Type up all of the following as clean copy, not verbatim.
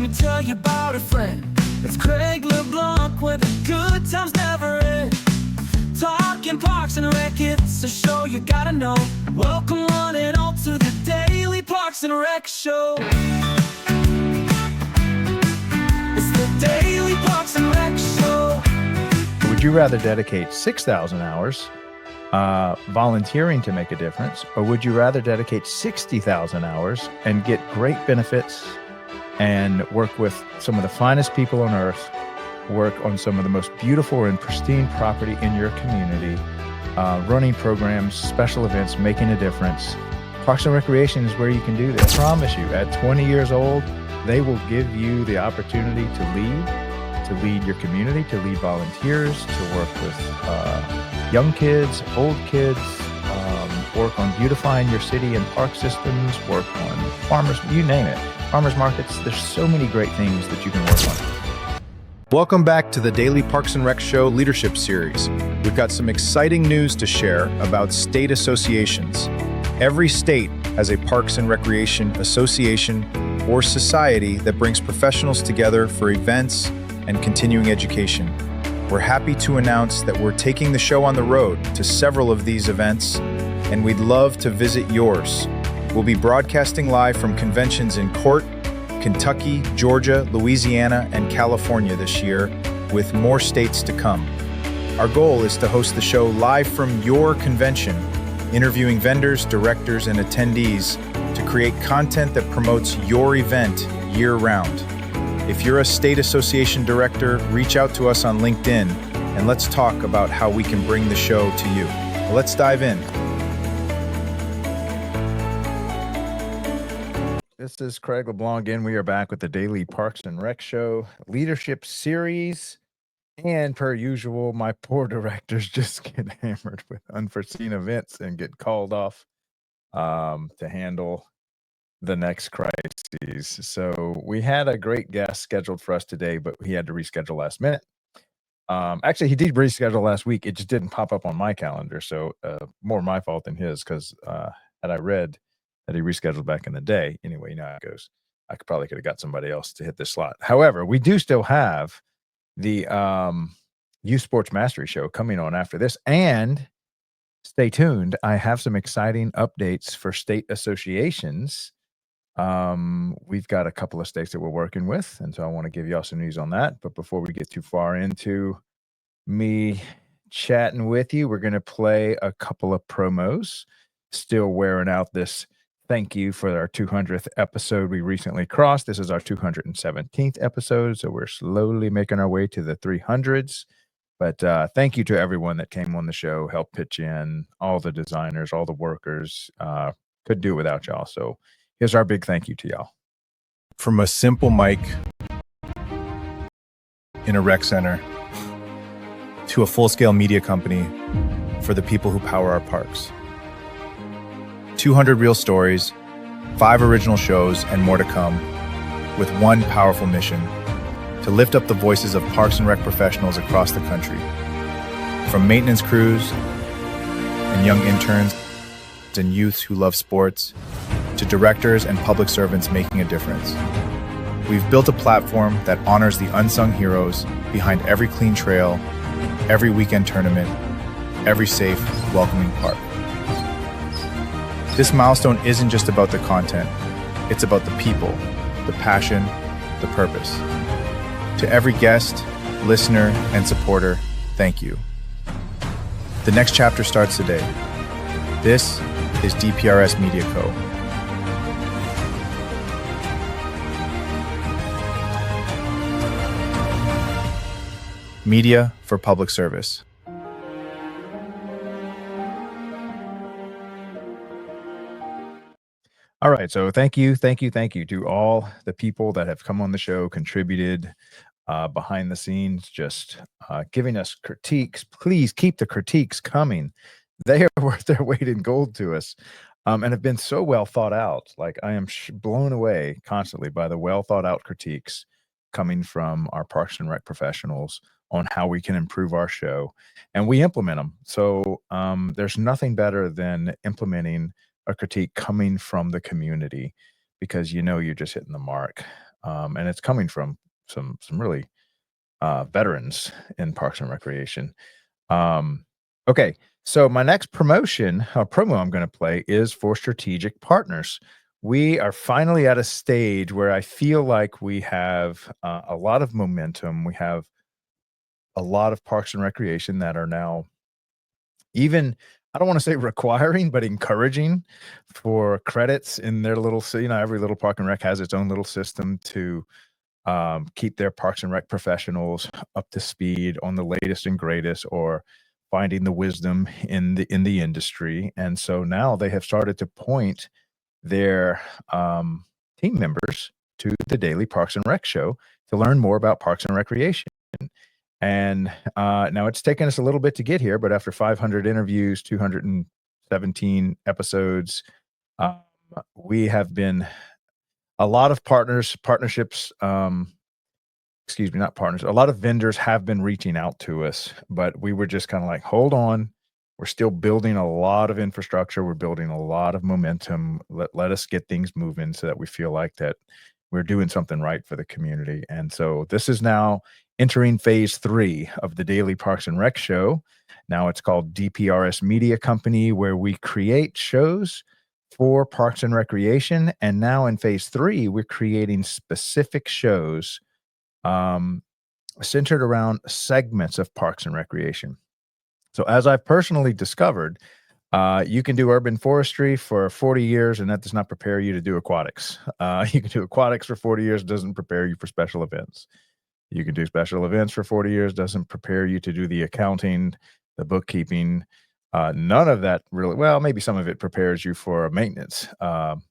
me tell you about a friend. It's Craig LeBlanc where the good times never end. Talking Parks and Rec, it's a show you gotta know. Welcome one and all to the Daily Parks and Rec Show. It's the Daily Parks and Rec Show. Would you rather dedicate 6,000 hours volunteering to make a difference, or would you rather dedicate 60,000 hours and get great benefits and work with some of the finest people on earth, work on some of the most beautiful and pristine property in your community, running programs, special events, making a difference? Parks and Recreation is where you can do this. I promise you, at 20 years old, they will give you the opportunity to lead your community, to lead volunteers, to work with young kids, old kids, work on beautifying your city and park systems, work on farmers, you name it, farmers markets. There's so many great things that you can work on. Welcome back to the Daily Parks and Rec Show Leadership Series. We've got some exciting news to share about state associations. Every state has a Parks and Recreation association or society that brings professionals together for events and continuing education. We're happy to announce that we're taking the show on the road to several of these events, and we'd love to visit yours. We'll be broadcasting live from conventions in Court, Kentucky, Georgia, Louisiana, and California this year, with more states to come. Our goal is to host the show live from your convention, interviewing vendors, directors, and attendees to create content that promotes your event year-round. If you're a state association director, reach out to us on LinkedIn and let's talk about how we can bring the show to you. Well, let's dive in. This is Craig LeBlanc again. We are back with the Daily Parks and Rec Show Leadership Series. And per usual, my poor directors just get hammered with unforeseen events and get called off to handle the next crises. So we had a great guest scheduled for us today, but he had to reschedule last minute. Actually, he did reschedule last week. It just didn't pop up on my calendar. So more my fault than his, because had I read that he rescheduled back in the day, anyway, you know how it goes. I probably could have got somebody else to hit this slot. However, we do still have the Youth Sports Mastery Show coming on after this. And stay tuned. I have some exciting updates for state associations. We've got a couple of states that we're working with, and so I want to give y'all some news on that. But before we get too far into me chatting with you, we're going to play a couple of promos. Still wearing out this thank you for our 200th episode we recently crossed. This is our 217th episode, so we're slowly making our way to the 300s. But thank you to everyone that came on the show, helped pitch in, all the designers, all the workers. Couldn't do it without y'all. So here's our big thank you to y'all. From a simple mic in a rec center to a full-scale media company for the people who power our parks. 200 real stories, 5 original shows, and more to come, with one powerful mission: to lift up the voices of Parks and Rec professionals across the country. From maintenance crews and young interns and youths who love sports, to directors and public servants making a difference. We've built a platform that honors the unsung heroes behind every clean trail, every weekend tournament, every safe, welcoming park. This milestone isn't just about the content, it's about the people, the passion, the purpose. To every guest, listener, and supporter, thank you. The next chapter starts today. This is DPRS Media Co. Media for public service. All right. So thank you to all the people that have come on the show, contributed behind the scenes, just giving us critiques. Please keep the critiques coming. They are worth their weight in gold to us, and have been so well thought out. Like, I am blown away constantly by the well thought out critiques coming from our Parks and Rec professionals on how we can improve our show, and we implement them. So there's nothing better than implementing a critique coming from the community, because you know you're just hitting the mark. and it's coming from some really veterans in Parks and Recreation. Okay, so my next promo I'm going to play is for strategic partners. We are finally at a stage where I feel like we have a lot of momentum. We have a lot of Parks and Recreation that are now even, I don't want to say requiring, but encouraging for credits in their little, every little Park and Rec has its own little system to keep their Parks and Rec professionals up to speed on the latest and greatest, or finding the wisdom in the industry. And so now they have started to point their team members to the Daily Parks and Rec Show to learn more about Parks and Recreation. And now it's taken us a little bit to get here, but after 500 interviews, 217 episodes, we have been a lot of partnerships, not partners, a lot of vendors have been reaching out to us, but we were just kind of like, hold on. We're still building a lot of infrastructure. We're building a lot of momentum. Let us get things moving so that we feel like that we're doing something right for the community. And so this is now entering phase 3 of the Daily Parks and Rec Show. Now it's called DPRS Media Company, where we create shows for Parks and Recreation. And now in phase 3, we're creating specific shows centered around segments of Parks and Recreation. So as I've personally discovered, you can do urban forestry for 40 years, and that does not prepare you to do aquatics. You can do aquatics for 40 years, doesn't prepare you for special events. You can do special events for 40 years, doesn't prepare you to do the accounting, the bookkeeping. None of that really, well, maybe some of it prepares you for a maintenance. Not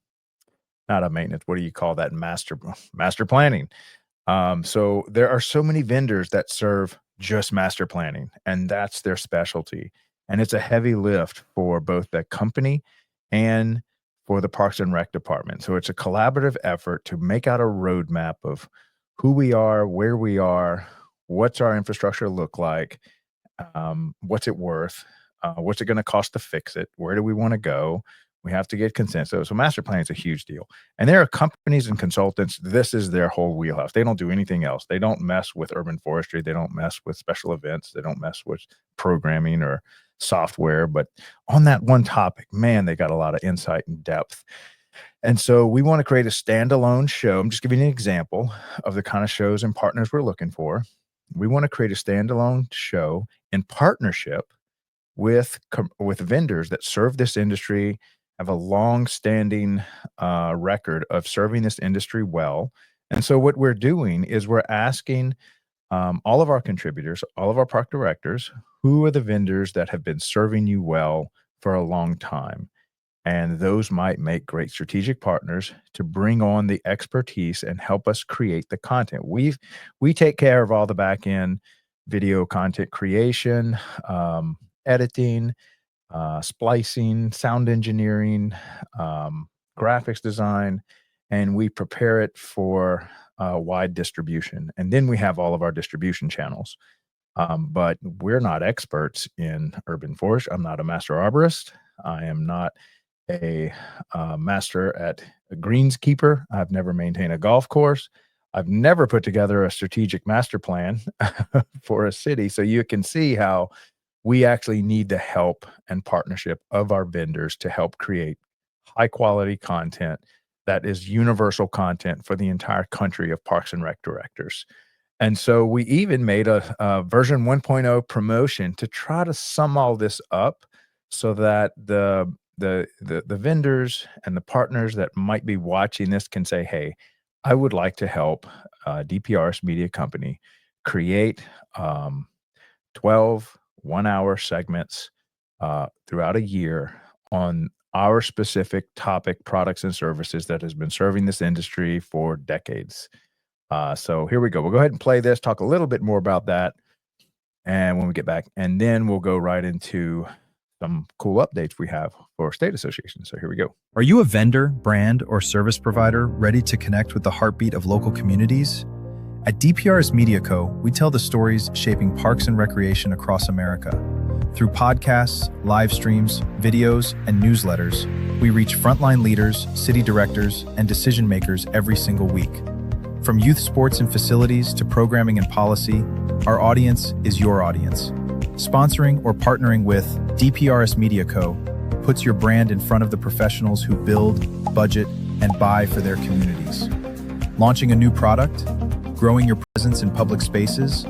a maintenance, what do you call that? Master planning. So there are so many vendors that serve just master planning, and that's their specialty. And it's a heavy lift for both the company and for the Parks and Rec department. So it's a collaborative effort to make out a roadmap of who we are, where we are, what's our infrastructure look like, what's it worth, what's it going to cost to fix it, where do we want to go. We have to get consensus. So master planning is a huge deal. And there are companies and consultants, this is their whole wheelhouse. They don't do anything else. They don't mess with urban forestry. They don't mess with special events. They don't mess with programming or software. But on that one topic, man, they got a lot of insight and depth. And so we want to create a standalone show. I'm just giving you an example of the kind of shows and partners we're looking for. We want to create a standalone show in partnership with vendors that serve this industry, have a long-standing record of serving this industry well. And so what we're doing is we're asking all of our contributors, all of our park directors, who are the vendors that have been serving you well for a long time? And those might make great strategic partners to bring on the expertise and help us create the content. We take care of all the back-end video content creation, editing, splicing, sound engineering, graphics design, and we prepare it for wide distribution. And then we have all of our distribution channels. But we're not experts in urban forestry. I'm not a master arborist. I am not a master at a greenskeeper. I've never maintained a golf course. I've never put together a strategic master plan for a city. So you can see how we actually need the help and partnership of our vendors to help create high quality content that is universal content for the entire country of Parks and Rec directors. And so we even made a version 1.0 promotion to try to sum all this up so that the vendors and the partners that might be watching this can say, hey, I would like to help DPRS Media Company create 12 one-hour segments throughout a year on our specific topic, products and services that has been serving this industry for decades. So here we go. We'll go ahead and play this, talk a little bit more about that. And when we get back, and then we'll go right into some cool updates we have for state associations. So here we go. Are you a vendor, brand, or service provider ready to connect with the heartbeat of local communities? At DPRS Media Co., we tell the stories shaping parks and recreation across America. Through podcasts, live streams, videos, and newsletters, we reach frontline leaders, city directors, and decision makers every single week. From youth sports and facilities to programming and policy, our audience is your audience. Sponsoring or partnering with DPRS Media Co. puts your brand in front of the professionals who build, budget, and buy for their communities. Launching a new product, growing your presence in public spaces,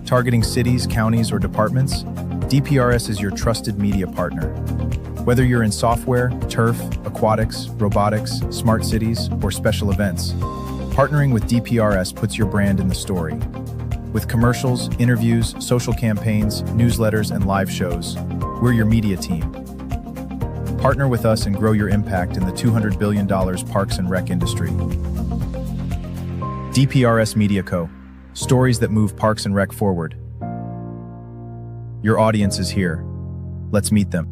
targeting cities, counties, or departments, DPRS is your trusted media partner. Whether you're in software, turf, aquatics, robotics, smart cities, or special events, partnering with DPRS puts your brand in the story. With commercials, interviews, social campaigns, newsletters, and live shows, we're your media team. Partner with us and grow your impact in the $200 billion parks and rec industry. DPRS Media Co. Stories that move parks and rec forward. Your audience is here. Let's meet them.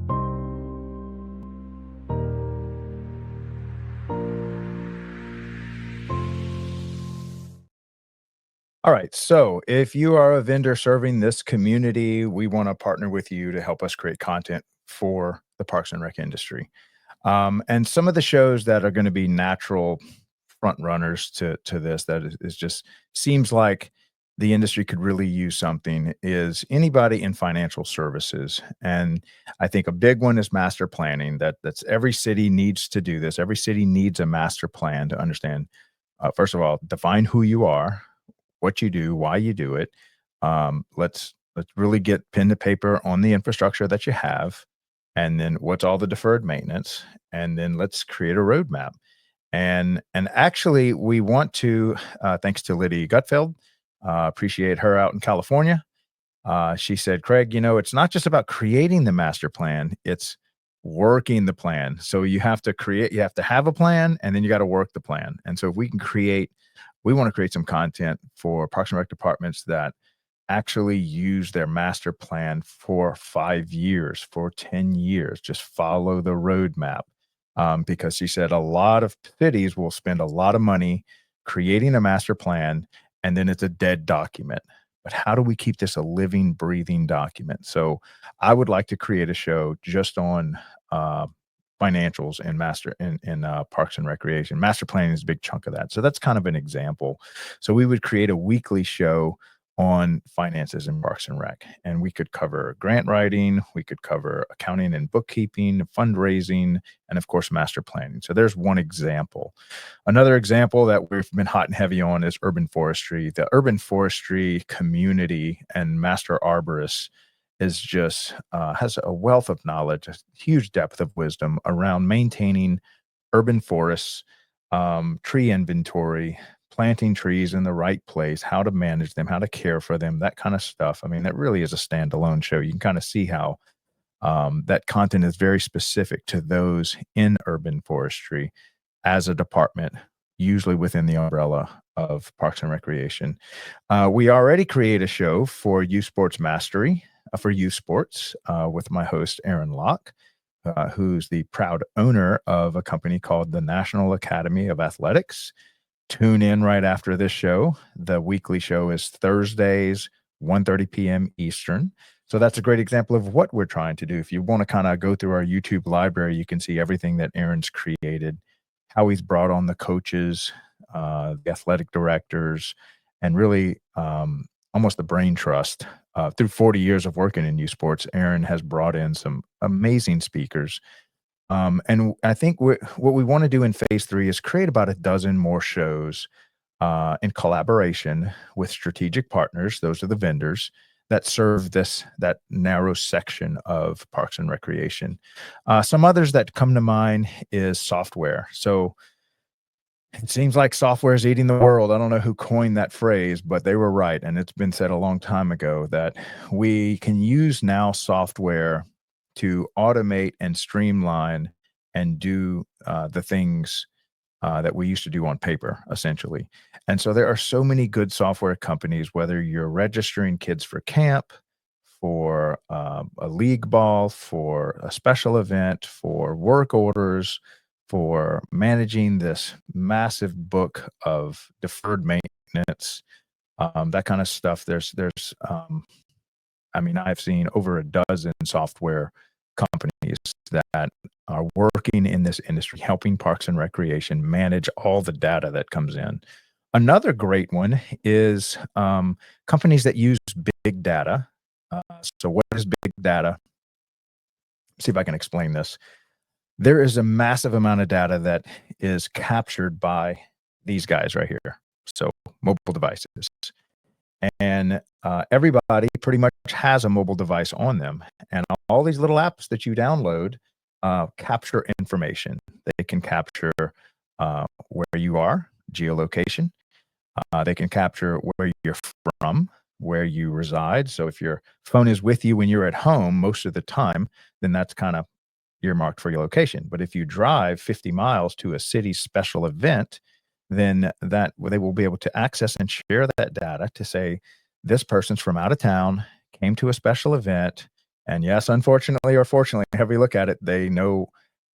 All right. So if you are a vendor serving this community, we want to partner with you to help us create content for the parks and rec industry. And some of the shows that are going to be natural front runners to this, that is just seems like the industry could really use something, is anybody in financial services. And I think a big one is master planning. That's every city needs to do this. Every city needs a master plan to understand, first of all, define who you are, what you do, why you do it. Let's really get pen to paper on the infrastructure that you have, and then what's all the deferred maintenance, and then let's create a roadmap. And actually, we want to, thanks to Lydia Gutfeld, appreciate her out in California. She said, Craig, it's not just about creating the master plan, it's working the plan. So you have to have a plan, and then you got to work the plan. And so if we want to create some content for Parks and Rec departments that actually use their master plan for 5 years, for 10 years, just follow the roadmap. Because she said a lot of cities will spend a lot of money creating a master plan, and then it's a dead document. But how do we keep this a living, breathing document? So I would like to create a show just on financials and in parks and recreation. Master planning is a big chunk of that. So that's kind of an example. So we would create a weekly show on finances in parks and rec, and we could cover grant writing, we could cover accounting and bookkeeping, fundraising, and of course master planning. So there's one example. Another example that we've been hot and heavy on is urban forestry. The urban forestry community and master arborists is just has a wealth of knowledge, a huge depth of wisdom around maintaining urban forests, tree inventory, planting trees in the right place, how to manage them, how to care for them, that kind of stuff. I mean, that really is a standalone show. You can kind of see how that content is very specific to those in urban forestry as a department, usually within the umbrella of Parks and Recreation. We already create a show for youth sports mastery, for youth sports, with my host, Aaron Locke, who's the proud owner of a company called the National Academy of Athletics. Tune in right after this show. The weekly show is Thursdays, 1:30 p.m. Eastern. So that's a great example of what we're trying to do. If you want to kind of go through our YouTube library, you can see everything that Aaron's created, how he's brought on the coaches, the athletic directors, and really almost the brain trust. Through 40 years of working in youth sports, Aaron has brought in some amazing speakers. And I think what we want to do in phase 3 is create about a dozen more shows in collaboration with strategic partners. Those are the vendors that serve that narrow section of parks and recreation. Some others that come to mind is software. So it seems like software is eating the world. I don't know who coined that phrase, but they were right. And it's been said a long time ago that we can use now software to automate and streamline and do the things that we used to do on paper, essentially. And so there are so many good software companies, whether you're registering kids for camp, for a league ball, for a special event, for work orders, for managing this massive book of deferred maintenance, that kind of stuff. I mean, I've seen over a dozen software companies that are working in this industry, helping parks and recreation manage all the data that comes in. Another great one is companies that use big data. So what is big data? See if I can explain this. There is a massive amount of data that is captured by these guys right here. So mobile devices. And everybody pretty much has a mobile device on them. And all these little apps that you download capture information. They can capture where you are, geolocation. They can capture where you're from, where you reside. So if your phone is with you when you're at home most of the time, then that's kind of earmarked for your location. But if you drive 50 miles to a city special event, then they will be able to access and share that data to say, this person's from out of town, came to a special event. And yes, unfortunately or fortunately, however you look at it, they know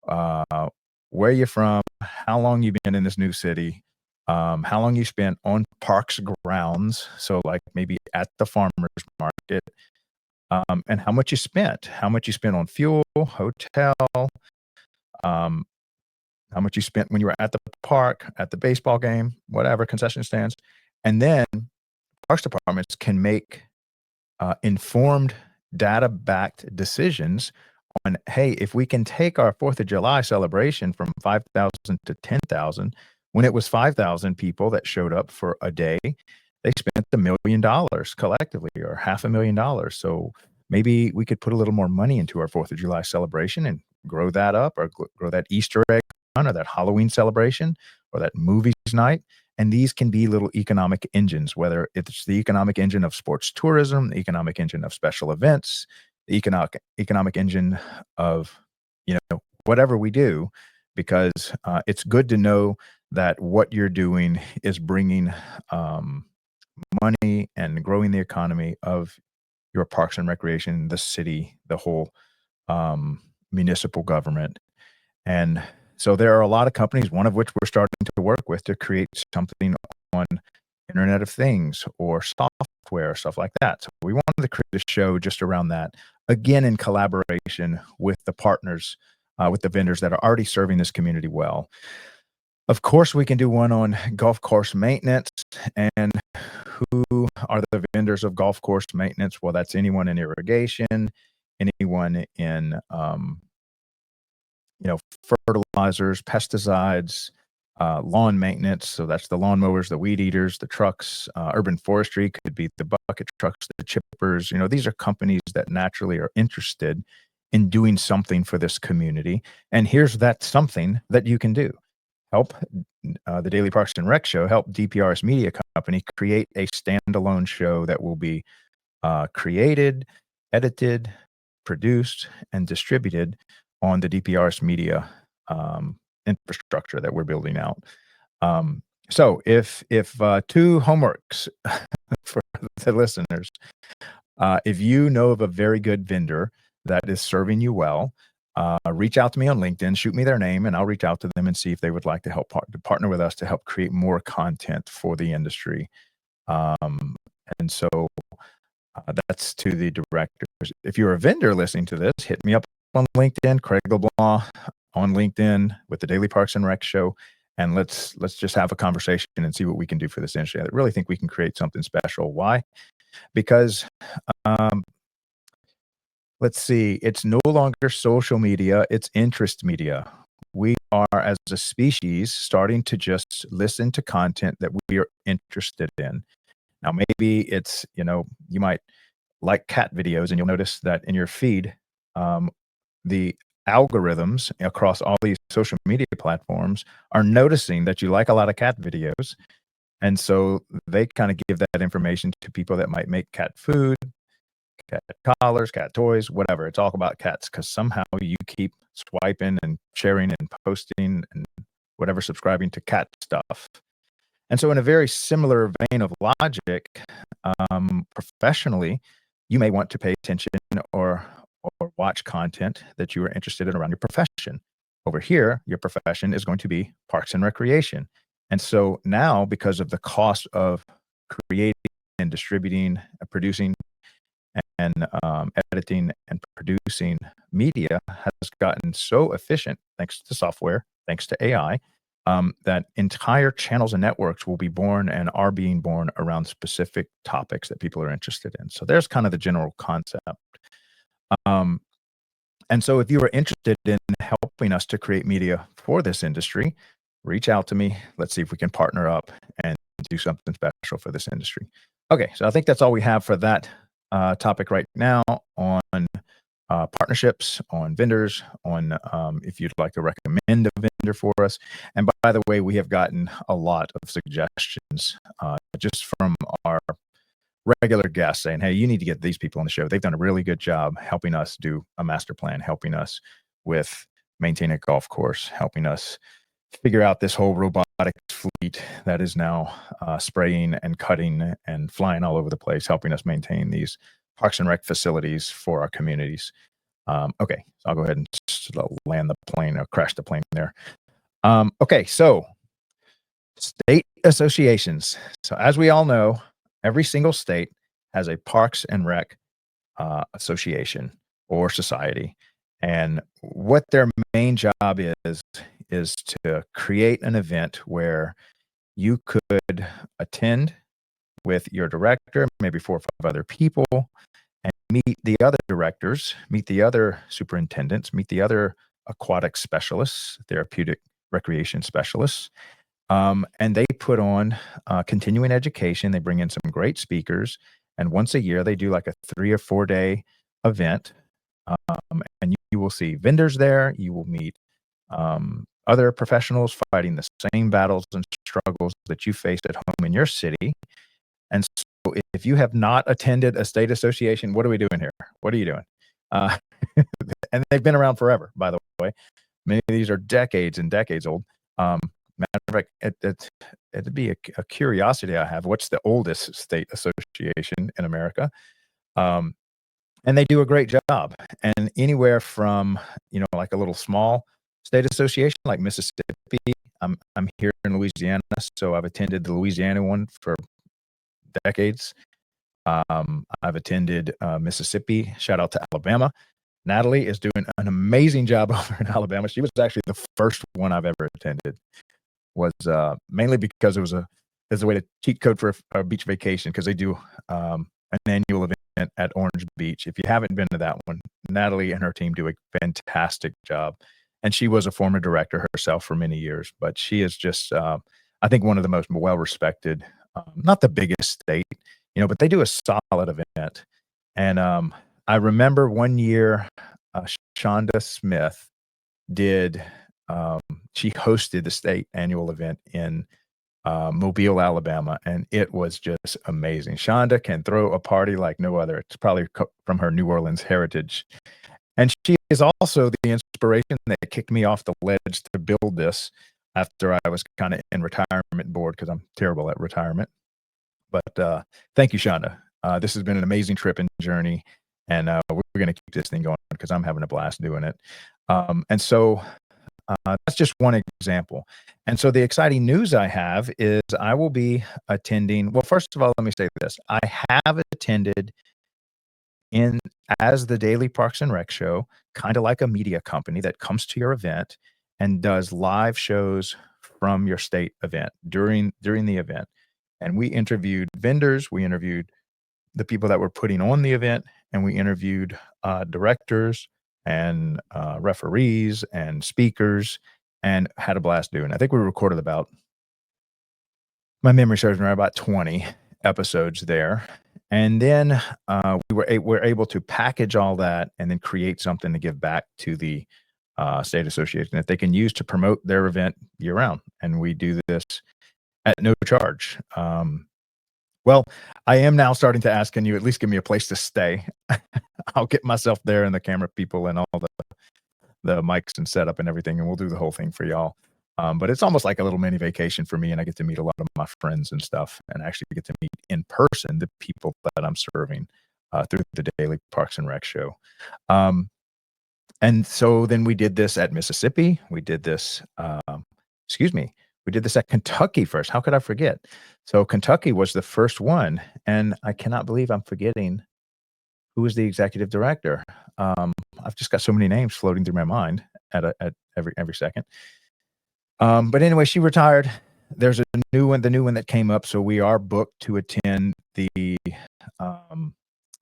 uh, where you're from, how long you've been in this new city, how long you spent on parks grounds. So, like maybe at the farmer's market, and how much you spent on fuel, hotel, um, how much you spent when you were at the park, at the baseball game, whatever, concession stands. And then parks departments can make informed, data backed decisions on, hey, if we can take our 4th of July celebration from 5,000 to 10,000, when it was 5,000 people that showed up for a day, they spent $1 million collectively or $500,000. So maybe we could put a little more money into our 4th of July celebration and grow that up, or grow that Easter egg hunt, or that Halloween celebration, or that movies night. And these can be little economic engines, whether it's the economic engine of sports tourism, the economic engine of special events, the economic engine of, whatever we do, because it's good to know that what you're doing is bringing money and growing the economy of your parks and recreation, the city, the whole municipal government. And so there are a lot of companies, one of which we're starting to work with, to create something on Internet of Things or software, stuff like that. So we wanted to create a show just around that, again, in collaboration with the partners, with the vendors that are already serving this community well. Of course, we can do one on golf course maintenance. And who are the vendors of golf course maintenance? Well, that's anyone in irrigation, anyone in fertilizers, pesticides, lawn maintenance. So that's the lawnmowers, the weed eaters, the trucks. Urban forestry could be the bucket trucks, the chippers. These are companies that naturally are interested in doing something for this community. And here's that something that you can do. Help the Daily Parks and Rec show, help DPRS Media Company create a standalone show that will be created, edited, produced, and distributed on the DPRS Media infrastructure that we're building out. So if two homeworks for the listeners, if you know of a very good vendor that is serving you well, reach out to me on LinkedIn, shoot me their name, and I'll reach out to them and see if they would like to help partner with us to help create more content for the industry. And so that's to the directors. If you're a vendor listening to this, hit me up on LinkedIn, Craig LeBlanc on LinkedIn with the Daily Parks and Rec show, and let's just have a conversation and see what we can do for this industry. I really think we can create something special. Why? Because let's see, it's no longer social media, it's interest media. We are, as a species, starting to just listen to content that we are interested in. Now, maybe it's, you might like cat videos, and you'll notice that in your feed, the algorithms across all these social media platforms are noticing that you like a lot of cat videos. And so they kind of give that information to people that might make cat food, cat collars, cat toys, whatever. It's all about cats, because somehow you keep swiping and sharing and posting and whatever, subscribing to cat stuff. And so in a very similar vein of logic, professionally, you may want to pay attention or watch content that you are interested in around your profession. Over here, your profession is going to be parks and recreation. And so now, because of the cost of creating and distributing, producing, and editing and producing media has gotten so efficient, thanks to software, thanks to AI, that entire channels and networks will be born and are being born around specific topics that people are interested in. So there's kind of the general concept. And so if you are interested in helping us to create media for this industry, reach out to me. Let's see if we can partner up and do something special for this industry. Okay, so I think that's all we have for that topic right now on partnerships, on vendors, on if you'd like to recommend a vendor for us. And by the way, we have gotten a lot of suggestions just from our regular guests saying, hey, you need to get these people on the show. They've done a really good job helping us do a master plan, helping us with maintaining a golf course, helping us figure out this whole robotics fleet that is now spraying and cutting and flying all over the place, helping us maintain these Parks and Rec facilities for our communities. Okay, so I'll go ahead and land the plane or crash the plane there. Okay, so state associations. So as we all know, every single state has a Parks and Rec association or society. And what their main job is to create an event where you could attend with your director, maybe 4 or 5 other people, and meet the other directors, meet the other superintendents, meet the other aquatic specialists, therapeutic recreation specialists. And they put on continuing education. They bring in some great speakers. And once a year, they do like a 3 or 4 day event. And you will see vendors there. You will meet other professionals fighting the same battles and struggles that you face at home in your city. And so if you have not attended a state association, what are we doing here? What are you doing? And they've been around forever, by the way. Many of these are decades and decades old. Matter of fact, it'd be a curiosity I have. What's the oldest state association in America? And they do a great job. And anywhere from, like a little small state association like Mississippi. I'm here in Louisiana, so I've attended the Louisiana one for decades. I've attended Mississippi. Shout out to Alabama. Natalie is doing an amazing job over in Alabama. She was actually the first one I've ever attended. Was mainly because it was a way to cheat code for a beach vacation, because they do an annual event at Orange Beach. If you haven't been to that one, Natalie and her team do a fantastic job. And she was a former director herself for many years, but she is just, I think, one of the most well-respected, not the biggest state, but they do a solid event. And I remember one year, Shonda Smith did, she hosted the state annual event in Mobile, Alabama, and it was just amazing. Shonda can throw a party like no other. It's probably from her New Orleans heritage. And she is also the inspiration that kicked me off the ledge to build this after I was kind of in retirement board, because I'm terrible at retirement. But thank you, Shonda. This has been an amazing trip and journey, and we're going to keep this thing going because I'm having a blast doing it. And so that's just one example. And so the exciting news I have is I will be attending. Well, first of all, let me say this. I have attended as the Daily Parks and Rec Show, kind of like a media company that comes to your event and does live shows from your state event during the event. And we interviewed vendors, we interviewed the people that were putting on the event, and we interviewed directors and referees and speakers, and had a blast doing it. I think we recorded about, my memory serves me right, about 20 episodes there. And then we were able to package all that and then create something to give back to the state association that they can use to promote their event year round. And we do this at no charge. Well, I am now starting to ask, can you at least give me a place to stay? I'll get myself there and the camera people and all the mics and setup and everything, and we'll do the whole thing for y'all. But it's almost like a little mini vacation for me, and I get to meet a lot of my friends and stuff, and actually get to meet in person the people that I'm serving through the Daily Parks and Rec Show. And so then we did this at Mississippi. We did this, we did this at Kentucky first. How could I forget? So Kentucky was the first one, and I cannot believe I'm forgetting who was the executive director. I've just got so many names floating through my mind at every second. But anyway, she retired. There's a new one, the new one that came up. So we are booked to attend the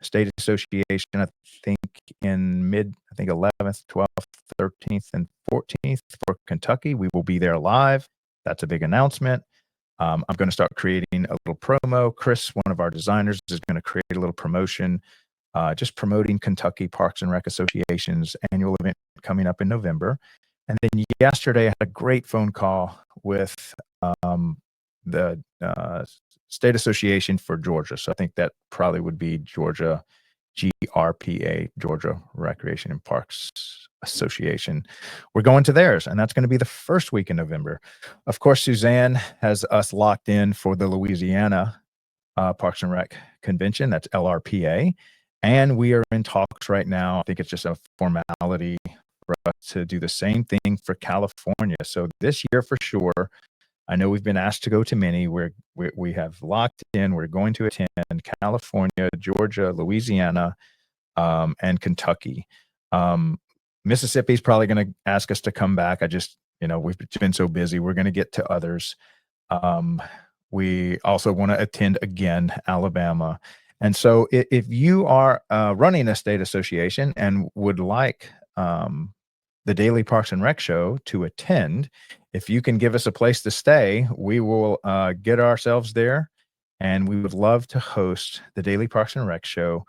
State Association, I think I think 11th, 12th, 13th, and 14th for Kentucky. We will be there live. That's a big announcement. I'm going to start creating a little promo. Chris, one of our designers, is going to create a little promotion, just promoting Kentucky Parks and Rec Association's annual event coming up in November. And then yesterday, I had a great phone call with the State Association for Georgia. So I think that probably would be Georgia GRPA, Georgia Recreation and Parks Association. We're going to theirs, and that's going to be the first week in November. Of course, Suzanne has us locked in for the Louisiana Parks and Rec Convention. That's LRPA. And we are in talks right now. I think it's just a formality for us to do the same thing for California. So this year for sure, I know we've been asked to go to many. We have locked in. We're going to attend California, Georgia, Louisiana, and Kentucky. Mississippi is probably going to ask us to come back. We've been so busy. We're going to get to others. We also want to attend again Alabama. And so if you are running a state association and would like the Daily Parks and Rec Show to attend, if you can give us a place to stay, we will get ourselves there, and we would love to host the Daily Parks and Rec Show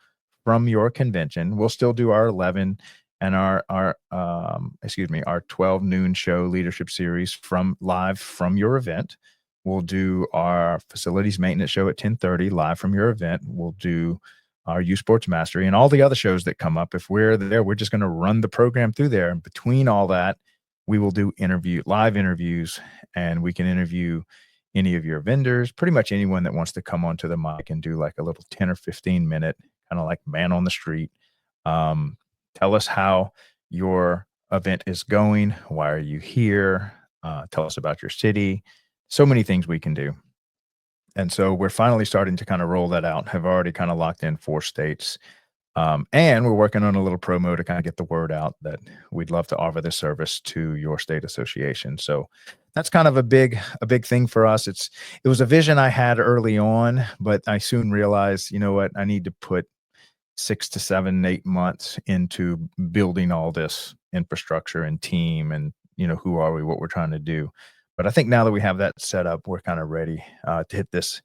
from your convention. We'll still do our 11 and our 12 noon show leadership series live from your event. We'll do our facilities maintenance show at 10:30 live from your event. We'll do our U Sports Mastery and all the other shows that come up. If we're there, we're just going to run the program through there. And between all that, we will do live interviews, and we can interview any of your vendors, pretty much anyone that wants to come onto the mic and do like a little 10 or 15 minute, kind of like man on the street. Tell us how your event is going. Why are you here? Tell us about your city. So many things we can do. And so we're finally starting to kind of roll that out, have already kind of locked in 4 states. And we're working on a little promo to kind of get the word out that we'd love to offer this service to your state association. So that's kind of a big thing for us. It was a vision I had early on, but I soon realized, you know what, I need to put 6 to 7, 8 months into building all this infrastructure and team and, who are we, what we're trying to do. But I think now that we have that set up, we're kind of ready to hit this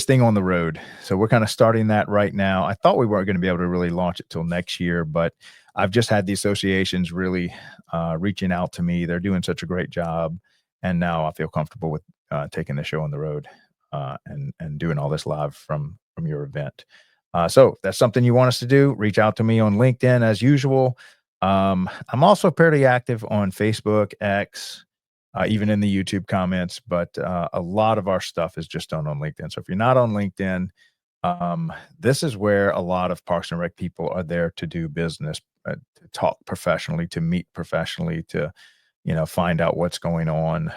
thing on the road. So we're kind of starting that right now. I thought we weren't going to be able to really launch it till next year, but I've just had the associations really reaching out to me. They're doing such a great job. And now I feel comfortable with taking the show on the road and doing all this live from your event. So if that's something you want us to do, reach out to me on LinkedIn as usual. I'm also fairly active on Facebook, X, even in the YouTube comments, but a lot of our stuff is just done on LinkedIn. So if you're not on LinkedIn, this is where a lot of Parks and Rec people are there to do business, to talk professionally, to meet professionally, to, find out what's going on.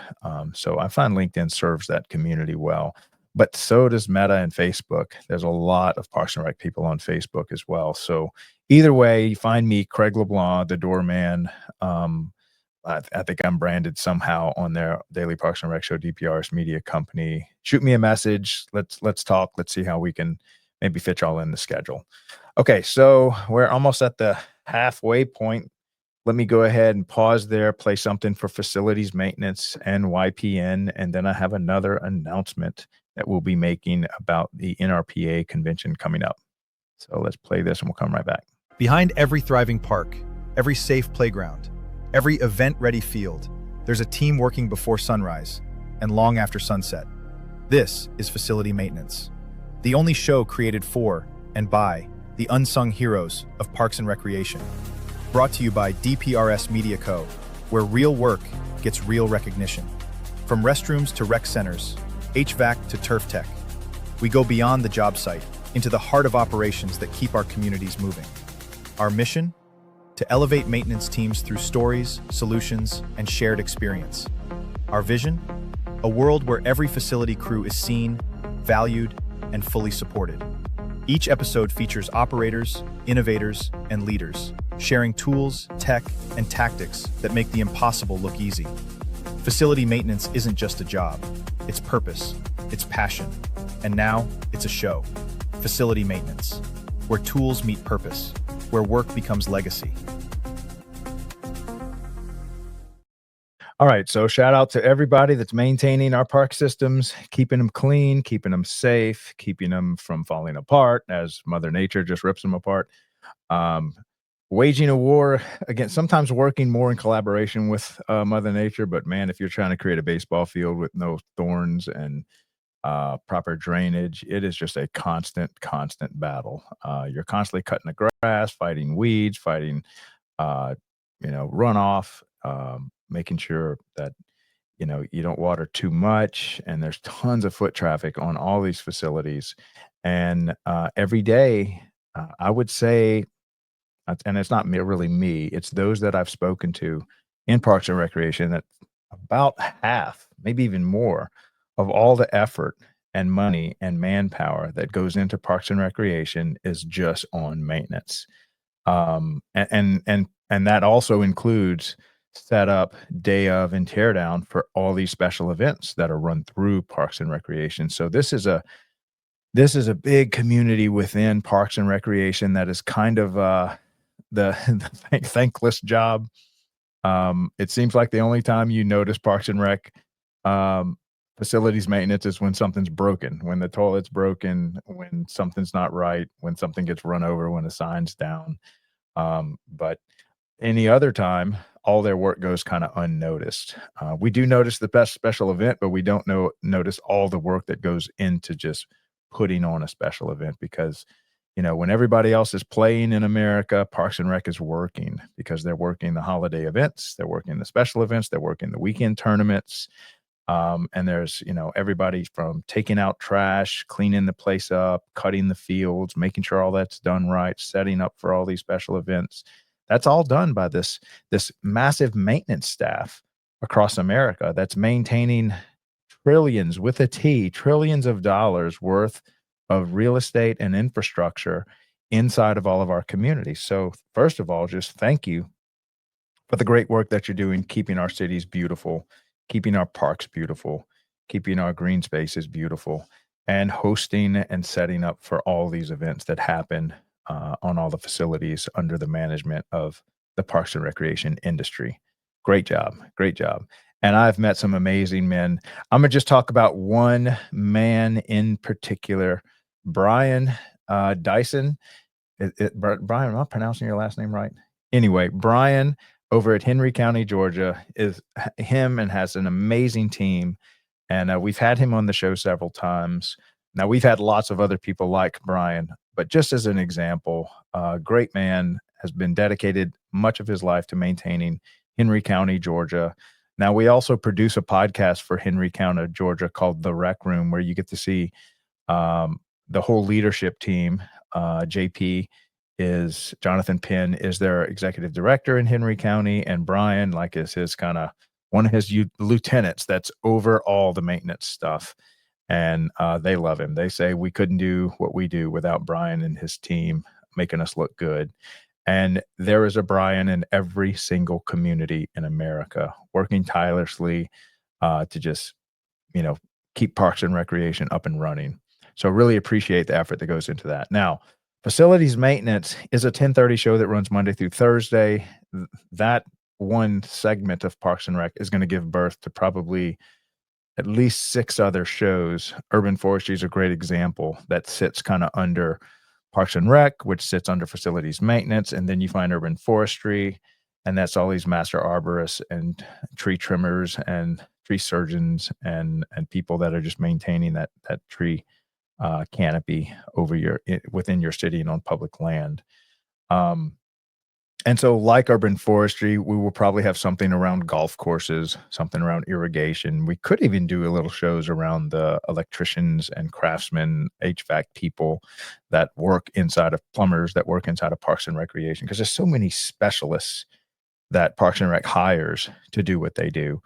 So I find LinkedIn serves that community well, but so does Meta and Facebook. There's a lot of Parks and Rec people on Facebook as well. So either way, you find me, Craig LeBlanc, the doorman. I think I'm branded somehow on their Daily Parks and Rec Show, DPRS Media Company. Shoot me a message. Let's talk. Let's see how we can maybe fit y'all in the schedule. Okay, so we're almost at the halfway point. Let me go ahead and pause there, play something for facilities maintenance and YPN, and then I have another announcement that we'll be making about the NRPA convention coming up. So let's play this and we'll come right back. Behind every thriving park, every safe playground, every event-ready field, there's a team working before sunrise and long after sunset. This is Facility Maintenance, the only show created for and by the unsung heroes of parks and recreation. Brought to you by DPRS Media Co, where real work gets real recognition. From restrooms to rec centers, HVAC to turf tech, we go beyond the job site into the heart of operations that keep our communities moving. Our mission? To elevate maintenance teams through stories, solutions, and shared experience. Our vision? A world where every facility crew is seen, valued, and fully supported. Each episode features operators, innovators, and leaders, sharing tools, tech, and tactics that make the impossible look easy. Facility maintenance isn't just a job. It's purpose, it's passion, and now it's a show. Facility maintenance, where tools meet purpose, where work becomes legacy. All right, so shout out to everybody that's maintaining our park systems, keeping them clean, keeping them safe, keeping them from falling apart as Mother Nature just rips them apart. Waging a war against, sometimes working more in collaboration with Mother Nature, but man, if you're trying to create a baseball field with no thorns and proper drainage, it is just a constant battle. You're constantly cutting the grass, fighting weeds, fighting runoff, making sure that you don't water too much, and there's tons of foot traffic on all these facilities, and every day I would say, and it's not really me, it's those that I've spoken to in Parks and Recreation, that about half, maybe even more, of all the effort and money and manpower that goes into Parks and Recreation is just on maintenance. And that also includes setup, day of, and tear down for all these special events that are run through Parks and Recreation. So this is a big community within Parks and Recreation that is kind of the thankless job. It seems like the only time you notice Parks and Rec facilities maintenance is when something's broken, when the toilet's broken, when something's not right, when something gets run over, when a sign's down. But any other time, all their work goes kind of unnoticed. We do notice the best special event, but we don't notice all the work that goes into just putting on a special event, because when everybody else is playing in America, Parks and Rec is working, because they're working the holiday events, they're working the special events, they're working the weekend tournaments. And there's, everybody from taking out trash, cleaning the place up, cutting the fields, making sure all that's done right, setting up for all these special events. That's all done by this massive maintenance staff across America that's maintaining trillions, with a T, trillions of dollars worth of real estate and infrastructure inside of all of our communities. So first of all, just thank you for the great work that you're doing, keeping our cities beautiful, keeping our parks beautiful, keeping our green spaces beautiful, and hosting and setting up for all these events that happen on all the facilities under the management of the Parks and Recreation industry. Great job. Great job. And I've met some amazing men. I'm going to just talk about one man in particular, Brian Dyson. Brian, am I pronouncing your last name right? Anyway, Brian over at Henry County, Georgia, is him and has an amazing team. And we've had him on the show several times. Now, we've had lots of other people like Brian, but just as an example, great man, has been dedicated much of his life to maintaining Henry County, Georgia. Now, we also produce a podcast for Henry County, Georgia called The Rec Room, where you get to see the whole leadership team. JP is Jonathan Penn is their executive director in Henry County, and Brian, is his kind of one of his lieutenants that's over all the maintenance stuff. And they love him. They say we couldn't do what we do without Brian and his team making us look good. And there is a Brian in every single community in America, working tirelessly to just, keep Parks and Recreation up and running. So really appreciate the effort that goes into that. Now, facilities maintenance is a 10:30 show that runs Monday through Thursday. That one segment of Parks and Rec is going to give birth to probably at least 6 other shows. Urban Forestry is a great example that sits kind of under Parks and Rec, which sits under facilities maintenance. And then you find Urban Forestry, and that's all these master arborists and tree trimmers and tree surgeons and people that are just maintaining that tree canopy within your city and on public land. And so like Urban Forestry, we will probably have something around golf courses, something around irrigation. We could even do a little shows around the electricians and craftsmen, HVAC people that work inside of plumbers, that work inside of Parks and Recreation, because there's so many specialists that Parks and Rec hires to do what they do.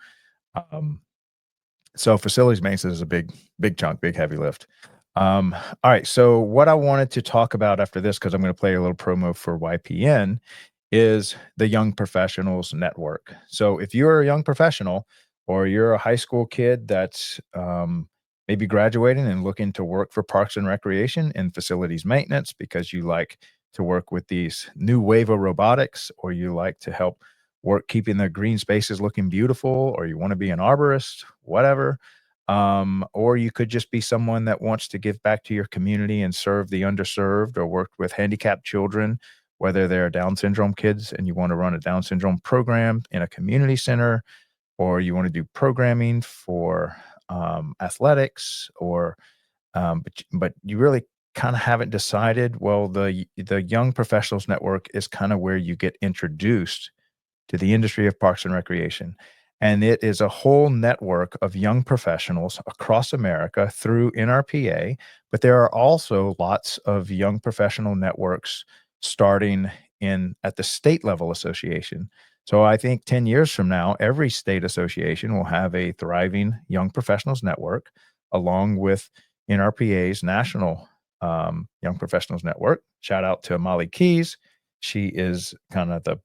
So facilities maintenance is a big chunk, big heavy lift. All right. So what I wanted to talk about after this, because I'm going to play a little promo for YPN, is the Young Professionals Network. So if you're a young professional, or you're a high school kid that's maybe graduating and looking to work for Parks and Recreation in facilities maintenance because you like to work with these new wave of robotics, or you like to help work keeping the green spaces looking beautiful, or you want to be an arborist, whatever. Or you could just be someone that wants to give back to your community and serve the underserved, or work with handicapped children, whether they're Down syndrome kids and you want to run a Down syndrome program in a community center, or you want to do programming for athletics, or but you really kind of haven't decided. Well, the Young Professionals Network is kind of where you get introduced to the industry of Parks and Recreation. And it is a whole network of young professionals across America through NRPA, but there are also lots of young professional networks starting at the state level association. So I think 10 years from now, every state association will have a thriving young professionals network, along with NRPA's national young professionals network. Shout out to Molly Keys. She is kind of the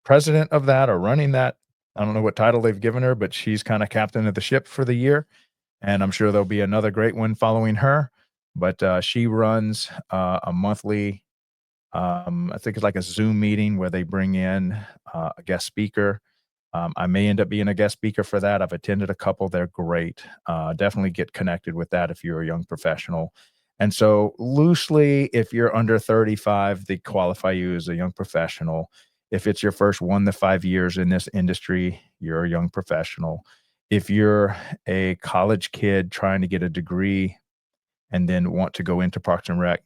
president of that, or running that. I don't know what title they've given her, but she's kind of captain of the ship for the year. And I'm sure there'll be another great one following her. But she runs a monthly, I think it's like a Zoom meeting where they bring in a guest speaker. I may end up being a guest speaker for that. I've attended a couple. They're great. Definitely get connected with that if you're a young professional. And so loosely, if you're under 35, they qualify you as a young professional. If it's your first 1 to 5 years in this industry, you're a young professional. If you're a college kid trying to get a degree and then want to go into Parks and Rec,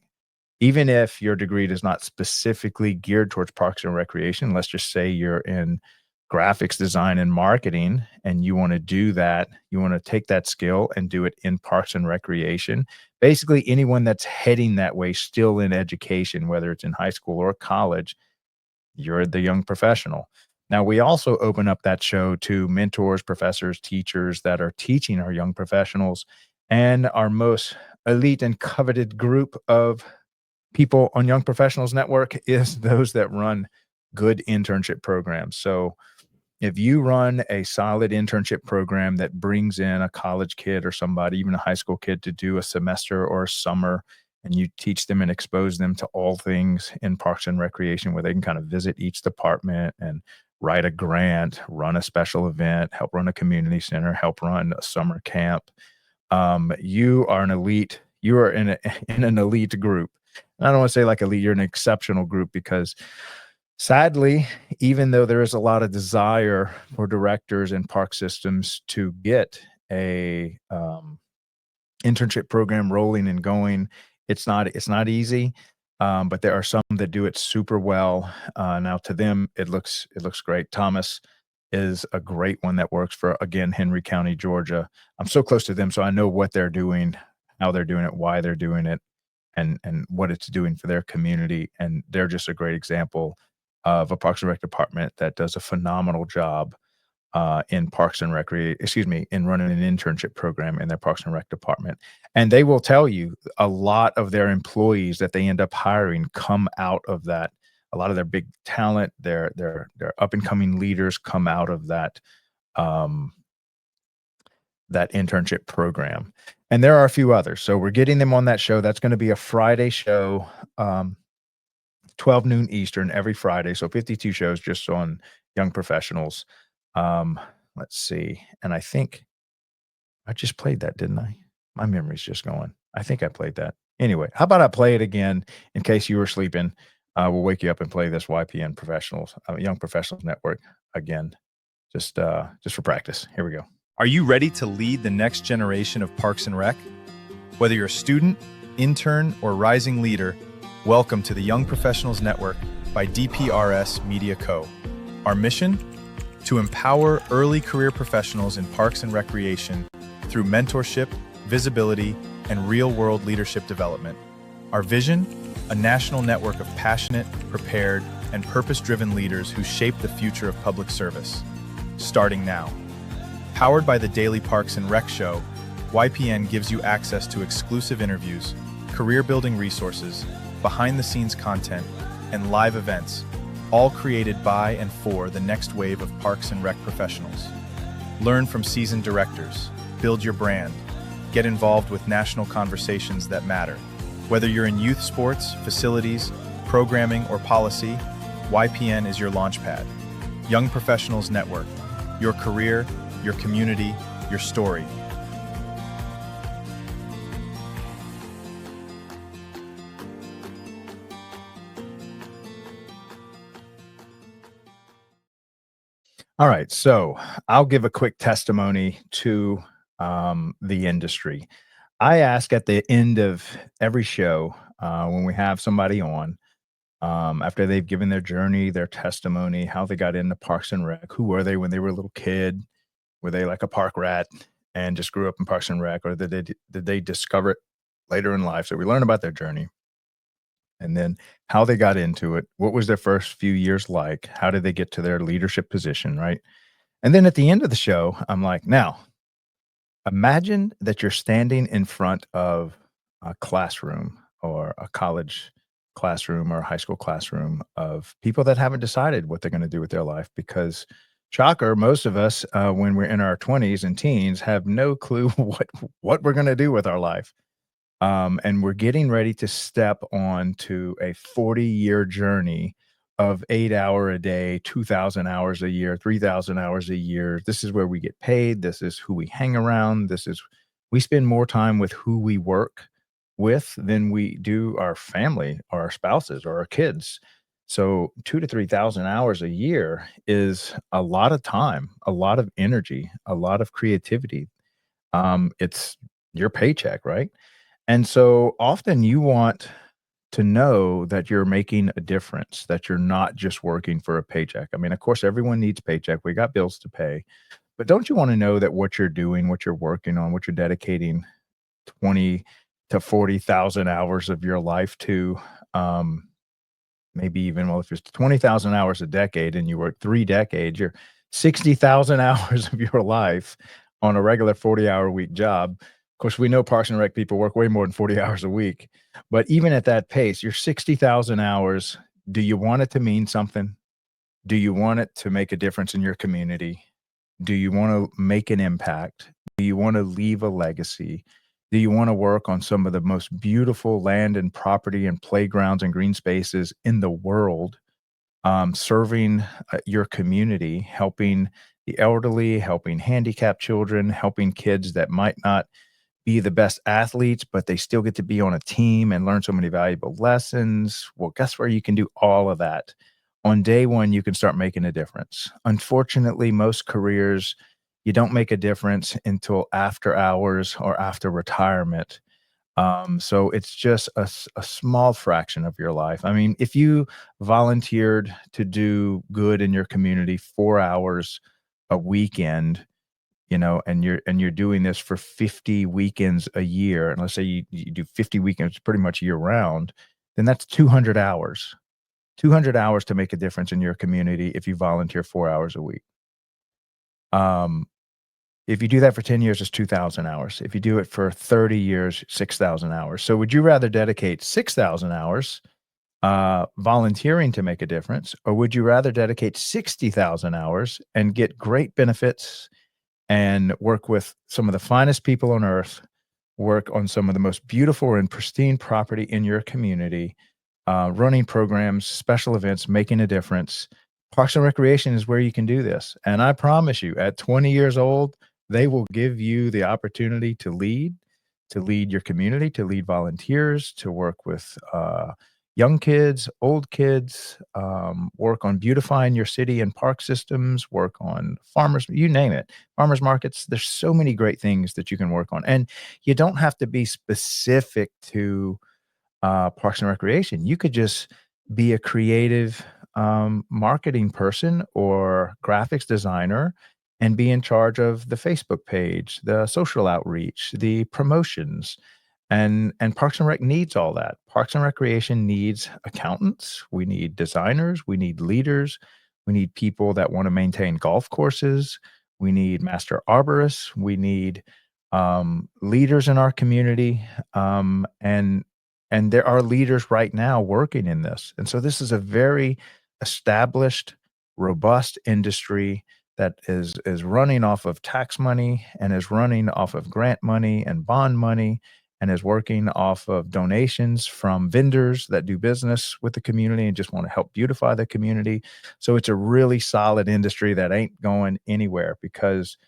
even if your degree is not specifically geared towards Parks and Recreation, let's just say you're in graphics design and marketing and you want to do that, you want to take that skill and do it in Parks and Recreation. Basically, anyone that's heading that way, still in education, whether it's in high school or college, you're the young professional. Now, we also open up that show to mentors, professors, teachers that are teaching our young professionals. And our most elite and coveted group of people on Young Professionals Network is those that run good internship programs. So if you run a solid internship program that brings in a college kid or somebody, even a high school kid, to do a semester or a summer, and you teach them and expose them to all things in Parks and Recreation, where they can kind of visit each department and write a grant, run a special event, help run a community center, help run a summer camp, you are an elite. You are in an elite group. And I don't want to say like elite, you're an exceptional group, because sadly, even though there is a lot of desire for directors and park systems to get a internship program rolling and going, it's not easy. But there are some that do it super well. Now to them, it looks great. Thomas is a great one that works for, again, Henry County, Georgia. I'm so close to them, so I know what they're doing, how they're doing it, why they're doing it, and what it's doing for their community. And they're just a great example of a Parks and Rec department that does a phenomenal job in Parks and in running an internship program in their Parks and Rec department. And they will tell you a lot of their employees that they end up hiring come out of that. A lot of their big talent, their up and coming leaders come out of that that internship program. And there are a few others. So we're getting them on that show. That's going to be a Friday show, 12 noon Eastern every Friday. So 52 shows just on young professionals. Let's see. And I think I just played that, didn't I? My memory's just going. I think I played that. Anyway, how about I play it again in case you were sleeping? We'll wake you up and play this YPN Young Professionals Network again, just for practice. Here we go. Are you ready to lead the next generation of Parks and Rec? Whether you're a student, intern, or rising leader, welcome to the Young Professionals Network by DPRS Media Co. Our mission? To empower early career professionals in parks and recreation through mentorship, visibility, and real-world leadership development. Our vision? A national network of passionate, prepared, and purpose-driven leaders who shape the future of public service. Starting now. Powered by the Daily Parks and Rec Show, YPN gives you access to exclusive interviews, career-building resources, behind-the-scenes content, and live events, all created by and for the next wave of Parks and Rec professionals. Learn from seasoned directors, build your brand, get involved with national conversations that matter. Whether you're in youth sports, facilities, programming, or policy, YPN is your launchpad. Young Professionals Network, your career, your community, your story. All right, so I'll give a quick testimony to the industry. I ask at the end of every show when we have somebody on, after they've given their journey, their testimony, how they got into Parks and Rec, who were they when they were a little kid? Were they like a park rat and just grew up in Parks and Rec, or did they discover it later in life? So we learn about their journey and then how they got into it. What was their first few years like? How did they get to their leadership position, right? And then at the end of the show, I'm like, now imagine that you're standing in front of a classroom or a college classroom or a high school classroom of people that haven't decided what they're going to do with their life because shocker, most of us when we're in our 20s and teens have no clue what we're going to do with our life. And we're getting ready to step on to a 40-year journey of 8-hour a day, 2,000 hours a year, 3,000 hours a year. This is where we get paid. This is who we hang around. We spend more time with who we work with than we do our family or our spouses or our kids. So 2 to 3,000 hours a year is a lot of time, a lot of energy, a lot of creativity. It's your paycheck, right? And so often you want to know that you're making a difference, that you're not just working for a paycheck. I mean, of course, everyone needs paycheck. We got bills to pay. But don't you want to know that what you're doing, what you're working on, what you're dedicating 20 to 40,000 hours of your life to, maybe even, well, if it's 20,000 hours a decade and you work 3 decades, you're 60,000 hours of your life on a regular 40-hour week job. Of course, we know Parks and Rec people work way more than 40 hours a week, but even at that pace, you're 60,000 hours. Do you want it to mean something? Do you want it to make a difference in your community? Do you want to make an impact? Do you want to leave a legacy? Do you want to work on some of the most beautiful land and property and playgrounds and green spaces in the world, serving your community, helping the elderly, helping handicapped children, helping kids that might not be the best athletes, but they still get to be on a team and learn so many valuable lessons? Well, guess where you can do all of that? On day one, you can start making a difference. Unfortunately, most careers, you don't make a difference until after hours or after retirement. So it's just a small fraction of your life. I mean, if you volunteered to do good in your community 4 hours a weekend, and you're doing this for 50 weekends a year, and let's say you do 50 weekends pretty much year round, then that's 200 hours. 200 hours to make a difference in your community if you volunteer 4 hours a week. If you do that for 10 years, it's 2,000 hours. If you do it for 30 years, 6,000 hours. So would you rather dedicate 6,000 hours volunteering to make a difference, or would you rather dedicate 60,000 hours and get great benefits and work with some of the finest people on earth, work on some of the most beautiful and pristine property in your community, running programs, special events, making a difference? Parks and Recreation is where you can do this. And I promise you, at 20 years old, they will give you the opportunity to lead your community, to lead volunteers, to work with young kids, old kids, work on beautifying your city and park systems, work on farmers, you name it, farmers markets. There's so many great things that you can work on. And you don't have to be specific to Parks and Recreation. You could just be a creative marketing person or graphics designer and be in charge of the Facebook page, the social outreach, the promotions. And Parks and Rec needs all that. Parks and Recreation needs accountants. We need designers. We need leaders. We need people that want to maintain golf courses. We need master arborists. We need leaders in our community. And there are leaders right now working in this. And so this is a very established, robust industry that is running off of tax money and is running off of grant money and bond money and is working off of donations from vendors that do business with the community and just want to help beautify the community. So it's a really solid industry that ain't going anywhere because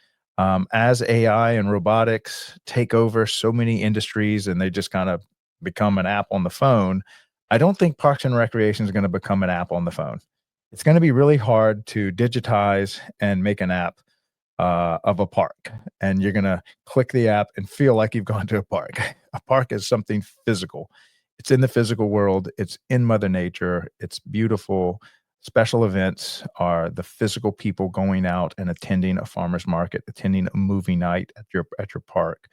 as AI and robotics take over so many industries and they just kind of become an app on the phone, I don't think Parks and Recreation is going to become an app on the phone. It's going to be really hard to digitize and make an app of a park, and you're going to click the app and feel like you've gone to a park. A park is something physical. It's in the physical world. It's in Mother Nature. It's beautiful. Special events are the physical people going out and attending a farmer's market, attending a movie night at your park.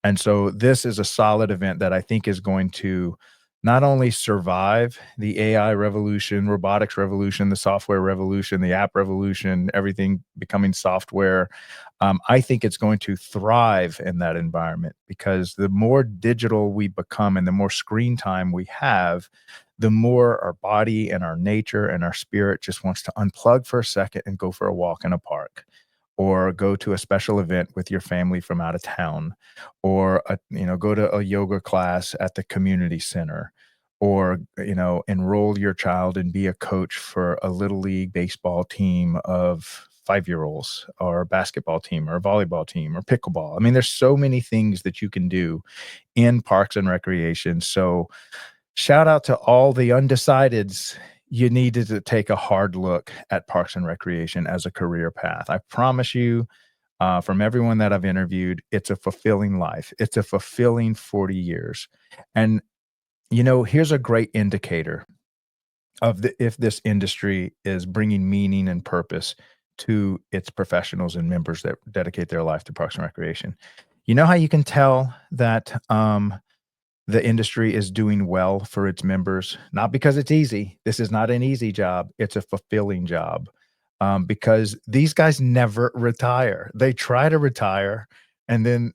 And so this is a solid event that I think is going to not only survive the AI revolution, robotics revolution, the software revolution, the app revolution, everything becoming software. I think it's going to thrive in that environment because the more digital we become and the more screen time we have, the more our body and our nature and our spirit just wants to unplug for a second and go for a walk in a park, or go to a special event with your family from out of town, or go to a yoga class at the community center, or enroll your child and be a coach for a little league baseball team of 5-year-olds, or a basketball team, or a volleyball team, or pickleball. I mean, there's so many things that you can do in Parks and Recreation. So shout out to all the undecideds. You needed to take a hard look at Parks and Recreation as a career path. I promise you, from everyone that I've interviewed, it's a fulfilling life. It's a fulfilling 40 years. And, here's a great indicator of if this industry is bringing meaning and purpose to its professionals and members that dedicate their life to Parks and Recreation. You know how you can tell that the industry is doing well for its members? Not because it's easy. This is not an easy job. It's a fulfilling job, because these guys never retire. They try to retire. And then,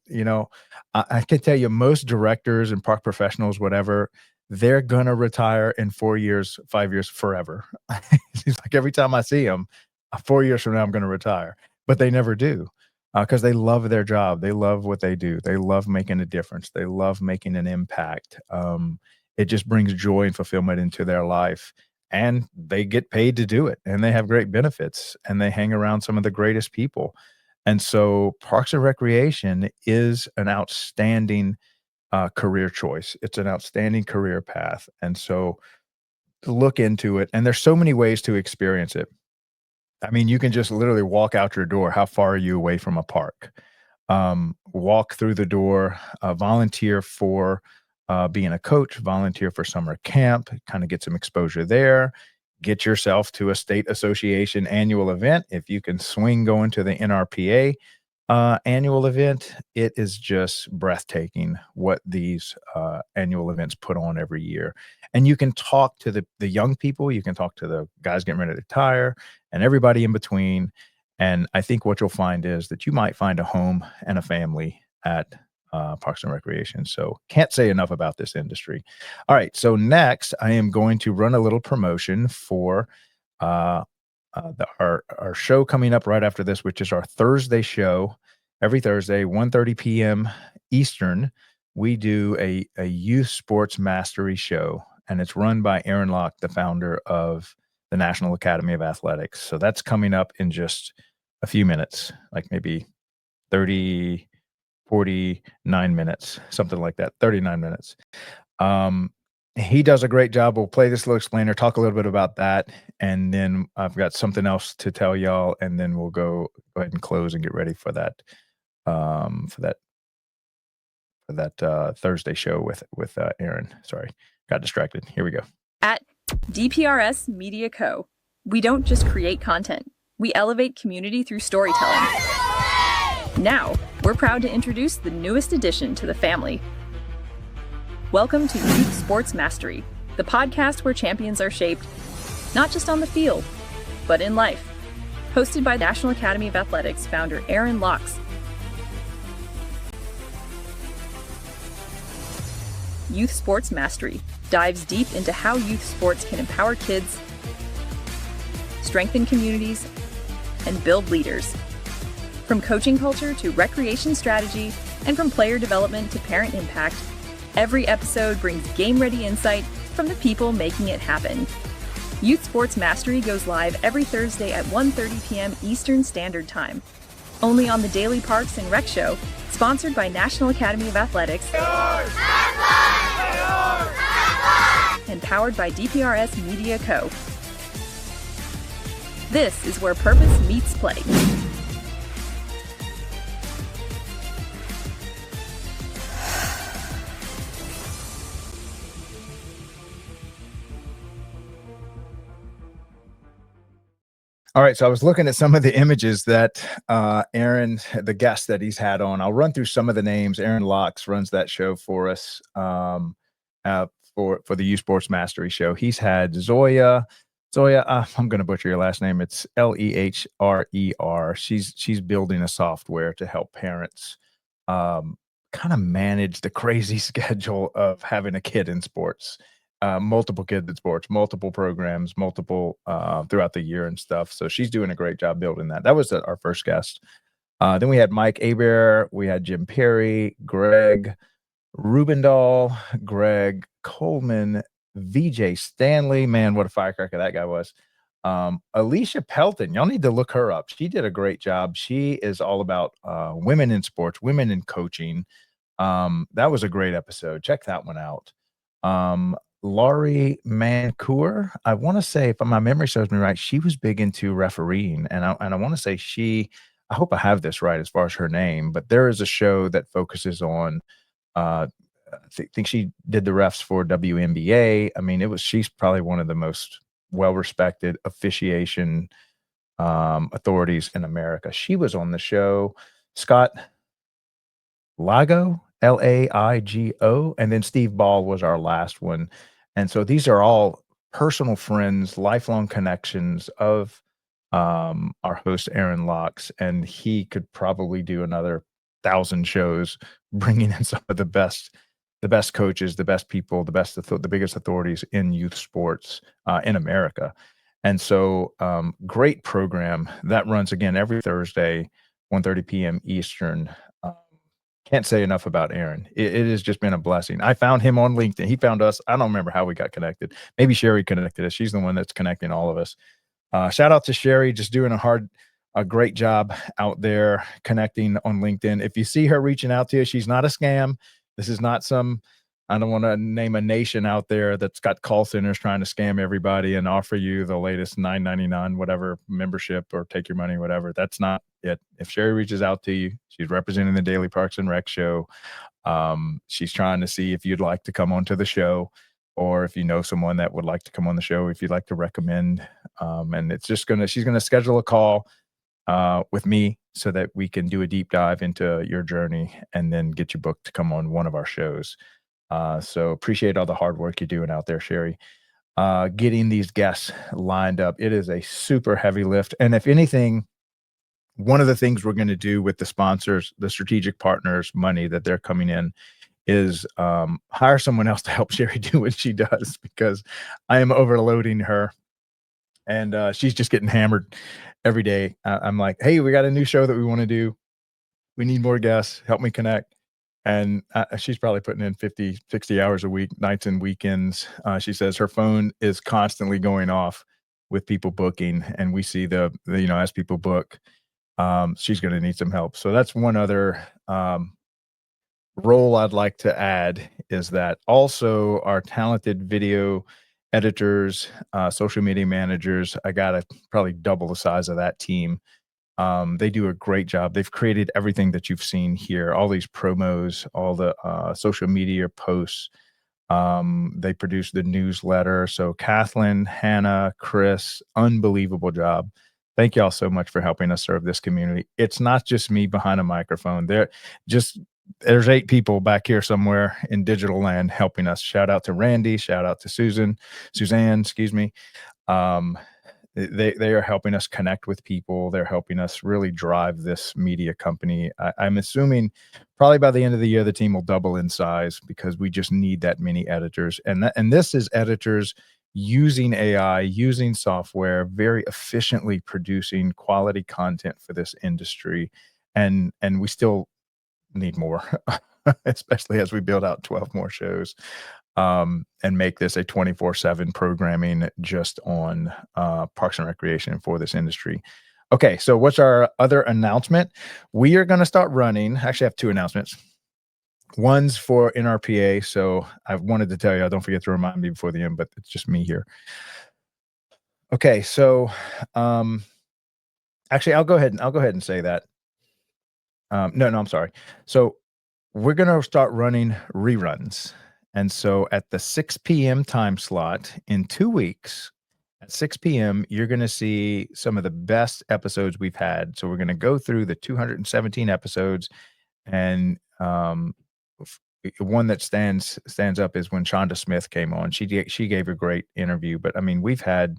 I can tell you, most directors and park professionals, whatever, they're going to retire in 4 years, 5 years, forever. It's like every time I see them, 4 years from now, I'm going to retire. But they never do. Because they love their job. They love what they do. They love making a difference. They love making an impact. It just brings joy and fulfillment into their life. And they get paid to do it. And they have great benefits. And they hang around some of the greatest people. And so Parks and Recreation is an outstanding career choice. It's an outstanding career path. And so look into it. And there's so many ways to experience it. I mean, you can just literally walk out your door. How far are you away from a park? Walk through the door, volunteer for being a coach, volunteer for summer camp, kind of get some exposure there, get yourself to a state association annual event. If you can swing going to the NRPA annual event, it is just breathtaking what these annual events put on every year. And you can talk to the young people, you can talk to the guys getting ready to retire, and everybody in between. And I think what you'll find is that you might find a home and a family at Parks and Recreation. So can't say enough about this industry. All right. So next, I am going to run a little promotion for our show coming up right after this, which is our Thursday show. Every Thursday, 1:30 p.m. Eastern, we do a youth sports mastery show, and it's run by Aaron Locke, the founder of the National Academy of Athletics. So that's coming up in just a few minutes, like maybe 49 minutes, something like that, 39 minutes. He does a great job. We'll play this little explainer, talk a little bit about that, and then I've got something else to tell y'all, and then we'll go ahead and close and get ready for that Thursday show with Aaron. Sorry, got distracted. Here we go. At DPRS Media Co, we don't just create content, we elevate community through storytelling. Now, we're proud to introduce the newest addition to the family. Welcome to Youth Sports Mastery, the podcast where champions are shaped, not just on the field, but in life. Hosted by National Academy of Athletics founder Aaron Locke. Youth Sports Mastery dives deep into how youth sports can empower kids, strengthen communities, and build leaders. From coaching culture to recreation strategy, and from player development to parent impact, every episode brings game-ready insight from the people making it happen. Youth Sports Mastery goes live every Thursday at 1:30 p.m. Eastern Standard Time. Only on the Daily Parks and Rec Show, sponsored by National Academy of Athletics and powered by DPRS Media Co. This is where purpose meets play. All right, so I was looking at some of the images that Aaron, the guest that he's had on. I'll run through some of the names. Aaron Locks runs that show for us for the Youth Sports Mastery show. He's had Zoya. I'm going to butcher your last name. It's Lehrer. She's building a software to help parents kind of manage the crazy schedule of having a kid in sports. Multiple kids in sports, multiple programs, multiple throughout the year and stuff. So she's doing a great job building that. That was our first guest. Then we had Mike Aber, we had Jim Perry, Greg Rubendahl, Greg Coleman, VJ Stanley. Man, what a firecracker that guy was. Alicia Pelton, y'all need to look her up. She did a great job. She is all about women in sports, women in coaching. That was a great episode. Check that one out. Laurie Mancour, I want to say, if my memory serves me right, she was big into refereeing, and I want to say I hope I have this right as far as her name, but there is a show that focuses on, I think she did the refs for WNBA. I mean, she's probably one of the most well-respected officiation authorities in America. She was on the show. Scott Lago, Laigo, and then Steve Ball was our last one. And so these are all personal friends, lifelong connections of our host, Aaron Locks, and he could probably do another 1,000 shows, bringing in some of the best coaches, the best people, the biggest authorities in youth sports in America. And so great program that runs again every Thursday, 1:30 p.m. Eastern. Can't say enough about Aaron. It has just been a blessing. I found him on LinkedIn. He found us. I don't remember how we got connected. Maybe Sherry connected us. She's the one that's connecting all of us. Shout out to Sherry, just doing a great job out there connecting on LinkedIn. If you see her reaching out to you, she's not a scam. This is not I don't want to name a nation out there that's got call centers trying to scam everybody and offer you the latest $9.99 whatever membership or take your money, whatever. That's not it. If Sherry reaches out to you, she's representing the Daily Parks and Rec show. She's trying to see if you'd like to come onto the show, or if you know someone that would like to come on the show, if you'd like to recommend. And she's going to schedule a call with me so that we can do a deep dive into your journey and then get you booked to come on one of our shows. So appreciate all the hard work you're doing out there, Sherry. Getting these guests lined up. It is a super heavy lift. And if anything, one of the things we're going to do with the sponsors, the strategic partners money that they're coming in, is hire someone else to help Sherry do what she does, because I am overloading her and she's just getting hammered every day. I'm like, hey, we got a new show that we want to do. We need more guests. Help me connect. And she's probably putting in 50, 60 hours a week, nights and weekends. She says her phone is constantly going off with people booking. And we see as people book, she's going to need some help. So that's one other role I'd like to add, is that also our talented video editors, social media managers, I got to probably double the size of that team. They do a great job. They've created everything that you've seen here, all these promos, all the social media posts. They produce the newsletter. So Kathleen, Hannah, Chris, unbelievable job. Thank y'all so much for helping us serve this community. It's not just me behind a microphone. There's 8 people back here somewhere in digital land helping us. Shout out to Randy. Shout out to Suzanne, excuse me. They are helping us connect with people. They're helping us really drive this media company. I'm assuming probably by the end of the year, the team will double in size, because we just need that many editors. And this is editors using AI, using software, very efficiently producing quality content for this industry. And we still need more, especially as we build out 12 more shows, and make this a 24/7 programming just on Parks and Recreation for this industry. Okay, so what's our other announcement? We are going to start running. Actually, I have two announcements. One's for NRPA. So I wanted to tell you, don't forget to remind me before the end, but it's just me here. Okay, so actually, I'll go ahead and say that. No, I'm sorry. So we're going to start running reruns. And so at the 6 p.m. time slot in 2 weeks, at 6 p.m., you're going to see some of the best episodes we've had. So we're going to go through the 217 episodes, and one that stands up is when Shonda Smith came on. She gave a great interview, but I mean, we've had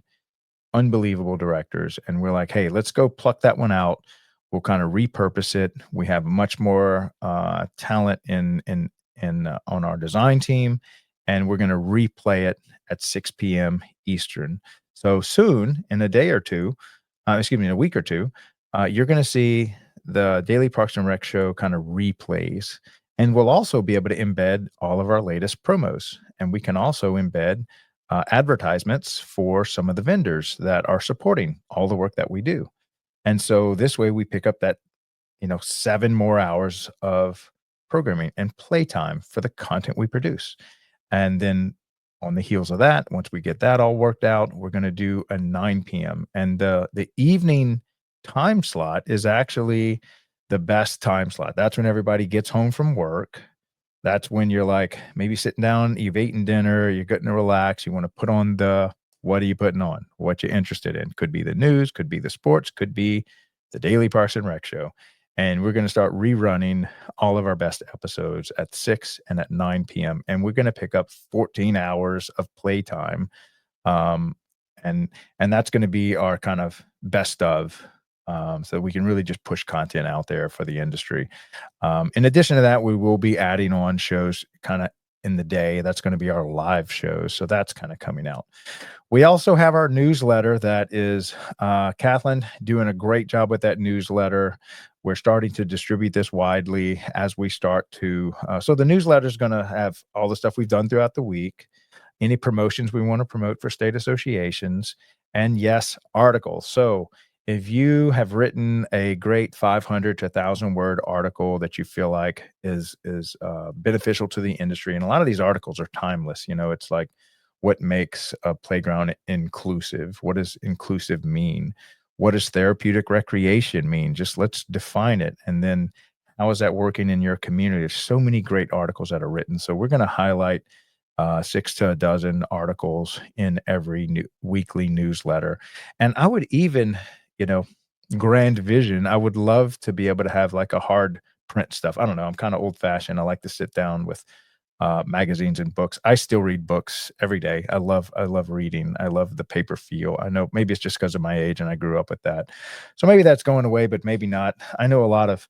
unbelievable directors, and we're like, hey, let's go pluck that one out. We'll kind of repurpose it. We have much more talent in on our design team, and we're going to replay it at 6 p.m. Eastern. So soon, in a day or two, in a week or two, you're going to see the Daily Parks and Rec show kind of replays, and we'll also be able to embed all of our latest promos, and we can also embed advertisements for some of the vendors that are supporting all the work that we do. And so this way we pick up that, 7 more hours of programming and playtime for the content we produce. And then on the heels of that, once we get that all worked out, we're going to do a 9 p.m. And the evening time slot is actually the best time slot. That's when everybody gets home from work. That's when you're like maybe sitting down, you've eaten dinner, you're getting to relax. You want to put on what are you putting on? What you're interested in? Could be the news, could be the sports, could be the Daily Parks and Rec show. And we're going to start rerunning all of our best episodes at 6 and at 9 p.m. And we're going to pick up 14 hours of playtime. And that's going to be our kind of best of, so we can really just push content out there for the industry. In addition to that, we will be adding on shows kind of in the day. That's going to be our live shows. So that's kind of coming out. We also have our newsletter that is Kathleen doing a great job with that newsletter. We're starting to distribute this widely as we start to. So the newsletter is going to have all the stuff we've done throughout the week, any promotions we want to promote for state associations, and yes, articles. So if you have written a great 500 to 1,000 word article that you feel like is beneficial to the industry, and a lot of these articles are timeless. It's like, what makes a playground inclusive? What does inclusive mean? What does therapeutic recreation mean? Just let's define it. And then how is that working in your community? There's so many great articles that are written. So we're going to highlight 6 to a dozen articles in every weekly newsletter. And I would even, grand vision, I would love to be able to have like a hard print stuff. I don't know. I'm kind of old fashioned. I like to sit down with magazines and books. I still read books every day. I love reading. I love the paper feel. I know maybe it's just because of my age and I grew up with that. So maybe that's going away, but maybe not. I know a lot of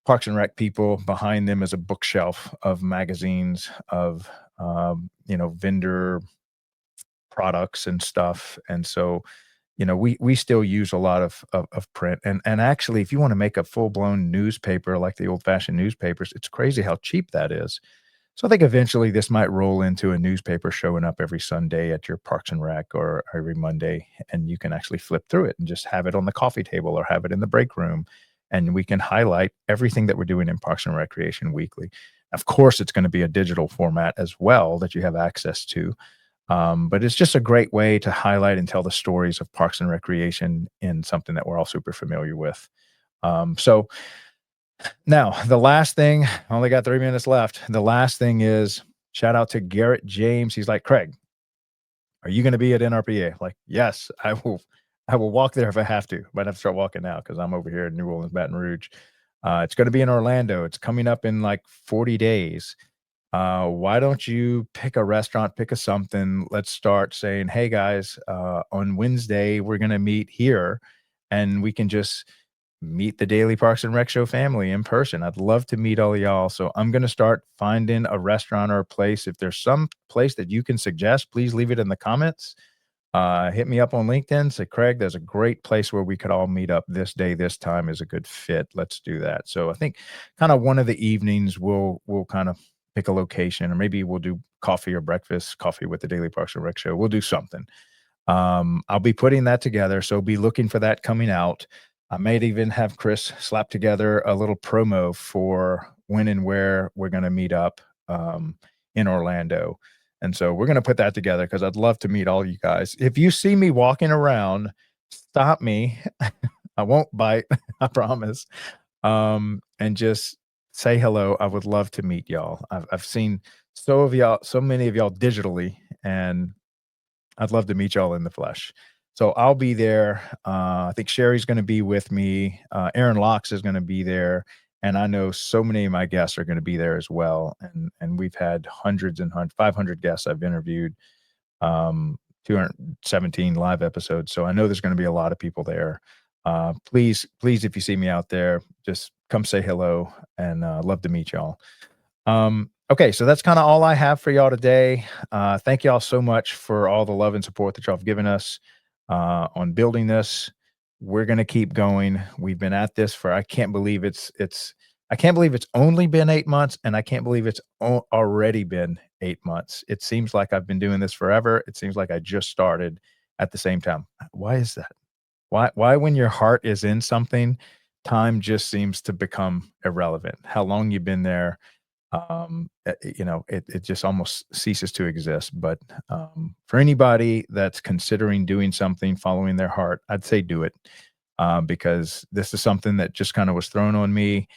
Parks and Rec people. Behind them is a bookshelf of magazines, of vendor products and stuff. And so, we still use a lot of print. And actually, if you want to make a full-blown newspaper like the old-fashioned newspapers, it's crazy how cheap that is. So I think eventually this might roll into a newspaper showing up every Sunday at your Parks and Rec or every Monday, and you can actually flip through it and just have it on the coffee table or have it in the break room, and we can highlight everything that we're doing in Parks and Recreation weekly. Of course, it's going to be a digital format as well that you have access to, but it's just a great way to highlight and tell the stories of Parks and Recreation in something that we're all super familiar with. So now, the last thing, I only got 3 minutes left. The last thing is shout out to Garrett James. He's like, Craig, are you going to be at NRPA? Like, yes, I will walk there if I have to. Might have to start walking now because I'm over here in New Orleans, Baton Rouge. It's going to be in Orlando. It's coming up in like 40 days. Why don't you pick a restaurant, pick a something? Let's start saying, hey guys, on Wednesday, we're going to meet here, and we can just meet the Daily Parks and Rec Show family in person. I'd love to meet all of y'all. So I'm going to start finding a restaurant or a place. If there's some place that you can suggest, please leave it in the comments. hit me up on LinkedIn. Say, Craig, there's a great place where we could all meet up this day, this time is a good fit. Let's do that. So I think kind of one of the evenings we'll kind of pick a location, or maybe we'll do coffee or breakfast, coffee with the Daily Parks and Rec Show. We'll do something. I'll be putting that together, so be looking for that coming out. I might even have Chris slap together a little promo for when and where we're going to meet up in Orlando. And so we're going to put that together because I'd love to meet all you guys. If you see me walking around, stop me. I won't bite, I promise. And just say hello. I would love to meet y'all. I've seen so many of y'all digitally, and I'd love to meet y'all in the flesh. So I'll be there. I think Sherry's going to be with me. Aaron Locks is going to be there. And I know so many of my guests are going to be there as well. And we've had hundreds and 500 guests I've interviewed, 217 live episodes. So I know there's going to be a lot of people there. Please, if you see me out there, just come say hello, and love to meet y'all. Okay, so that's kind of all I have for y'all today. Thank y'all so much for all the love and support that y'all have given us on building this. We're going to keep going. We've been at this for, I can't believe it's only been 8 months, and I can't believe it's already been 8 months. It seems like I've been doing this forever. It seems like I just started at the same time. Why is that? Why when your heart is in something, time just seems to become irrelevant? How long you've been there, it just almost ceases to exist. But for anybody that's considering doing something, following their heart, I'd say do it, because this is something that just kind of was thrown on me,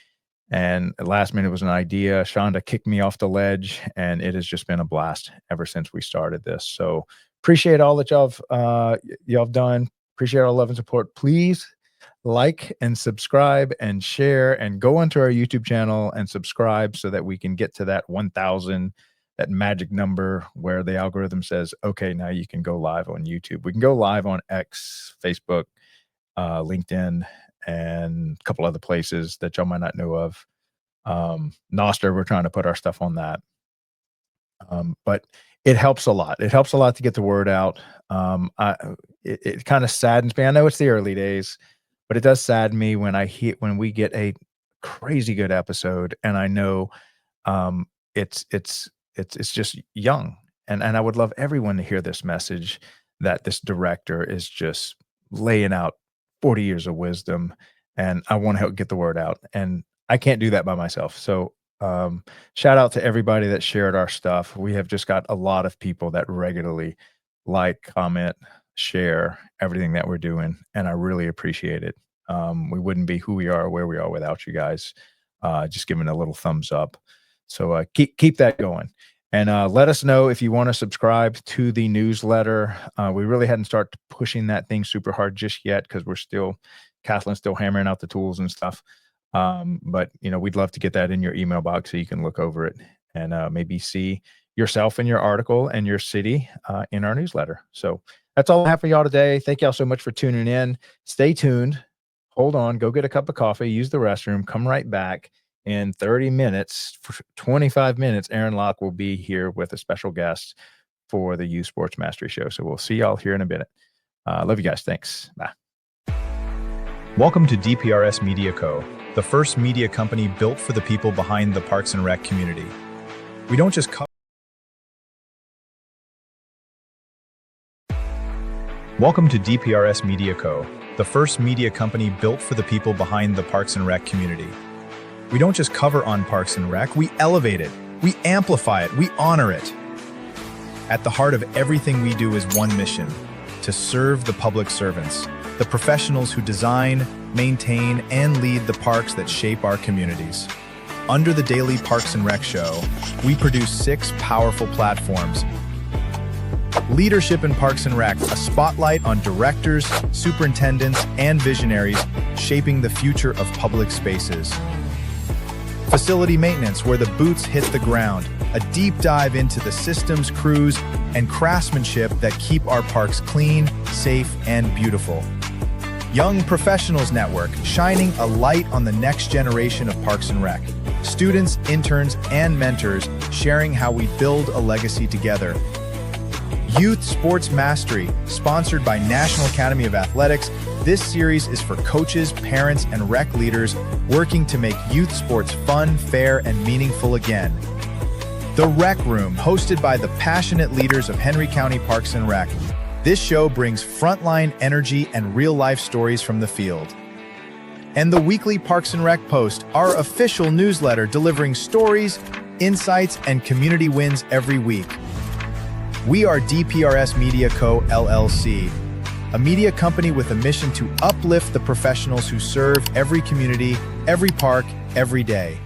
and at last minute was an idea. Shonda kicked me off the ledge, and it has just been a blast ever since we started this. So appreciate all that y'all have done. Appreciate all the love and support. Please like and subscribe and share, and go onto our YouTube channel and subscribe so that we can get to that 1,000, that magic number where the algorithm says, okay, now you can go live on YouTube. We can go live on X, Facebook, LinkedIn, and a couple other places that y'all might not know of. Noster, we're trying to put our stuff on that. But it helps a lot. It helps a lot to get the word out. It kind of saddens me. I know it's the early days, but it does sadden me when we get a crazy good episode, and I know it's just young, and I would love everyone to hear this message that this director is just laying out 40 years of wisdom, and I want to help get the word out, and I can't do that by myself. So shout out to everybody that shared our stuff. We have just got a lot of people that regularly like, comment, share everything that we're doing, and I really appreciate it. We wouldn't be who we are or where we are without you guys just giving a little thumbs up. So keep that going, and let us know if you want to subscribe to the newsletter. We really hadn't started pushing that thing super hard just yet, because Kathleen's still hammering out the tools and stuff. But we'd love to get that in your email box so you can look over it and maybe see yourself in your article and your city in our newsletter. So that's all I have for y'all today. Thank y'all so much for tuning in. Stay tuned. Hold on. Go get a cup of coffee. Use the restroom. Come right back in 30 minutes. For 25 minutes, Aaron Locke will be here with a special guest for the Youth Sports Mastery Show. So we'll see y'all here in a minute. Love you guys. Thanks. Bye. Welcome to DPRS Media Co, the first media company built for the people behind the Parks and Rec community. We don't just cover. Welcome to DPRS Media Co, the first media company built for the people behind the Parks and Rec community. We don't just cover on Parks and Rec, we elevate it, we amplify it, we honor it. At the heart of everything we do is one mission: to serve the public servants, the professionals who design, maintain, and lead the parks that shape our communities. Under the Daily Parks and Rec Show, we produce 6 powerful platforms. Leadership in Parks and Rec, a spotlight on directors, superintendents, and visionaries shaping the future of public spaces. Facility maintenance, where the boots hit the ground, a deep dive into the systems, crews, and craftsmanship that keep our parks clean, safe, and beautiful. Young Professionals Network, shining a light on the next generation of Parks and Rec. Students, interns, and mentors sharing how we build a legacy together. Youth Sports Mastery, sponsored by National Academy of Athletics. This series is for coaches, parents, and rec leaders working to make youth sports fun, fair, and meaningful again. The Rec Room, hosted by the passionate leaders of Henry County Parks and Rec. This show brings frontline energy and real-life stories from the field. And the weekly Parks and Rec Post, our official newsletter delivering stories, insights, and community wins every week. We are DPRS Media Co, LLC, a media company with a mission to uplift the professionals who serve every community, every park, every day.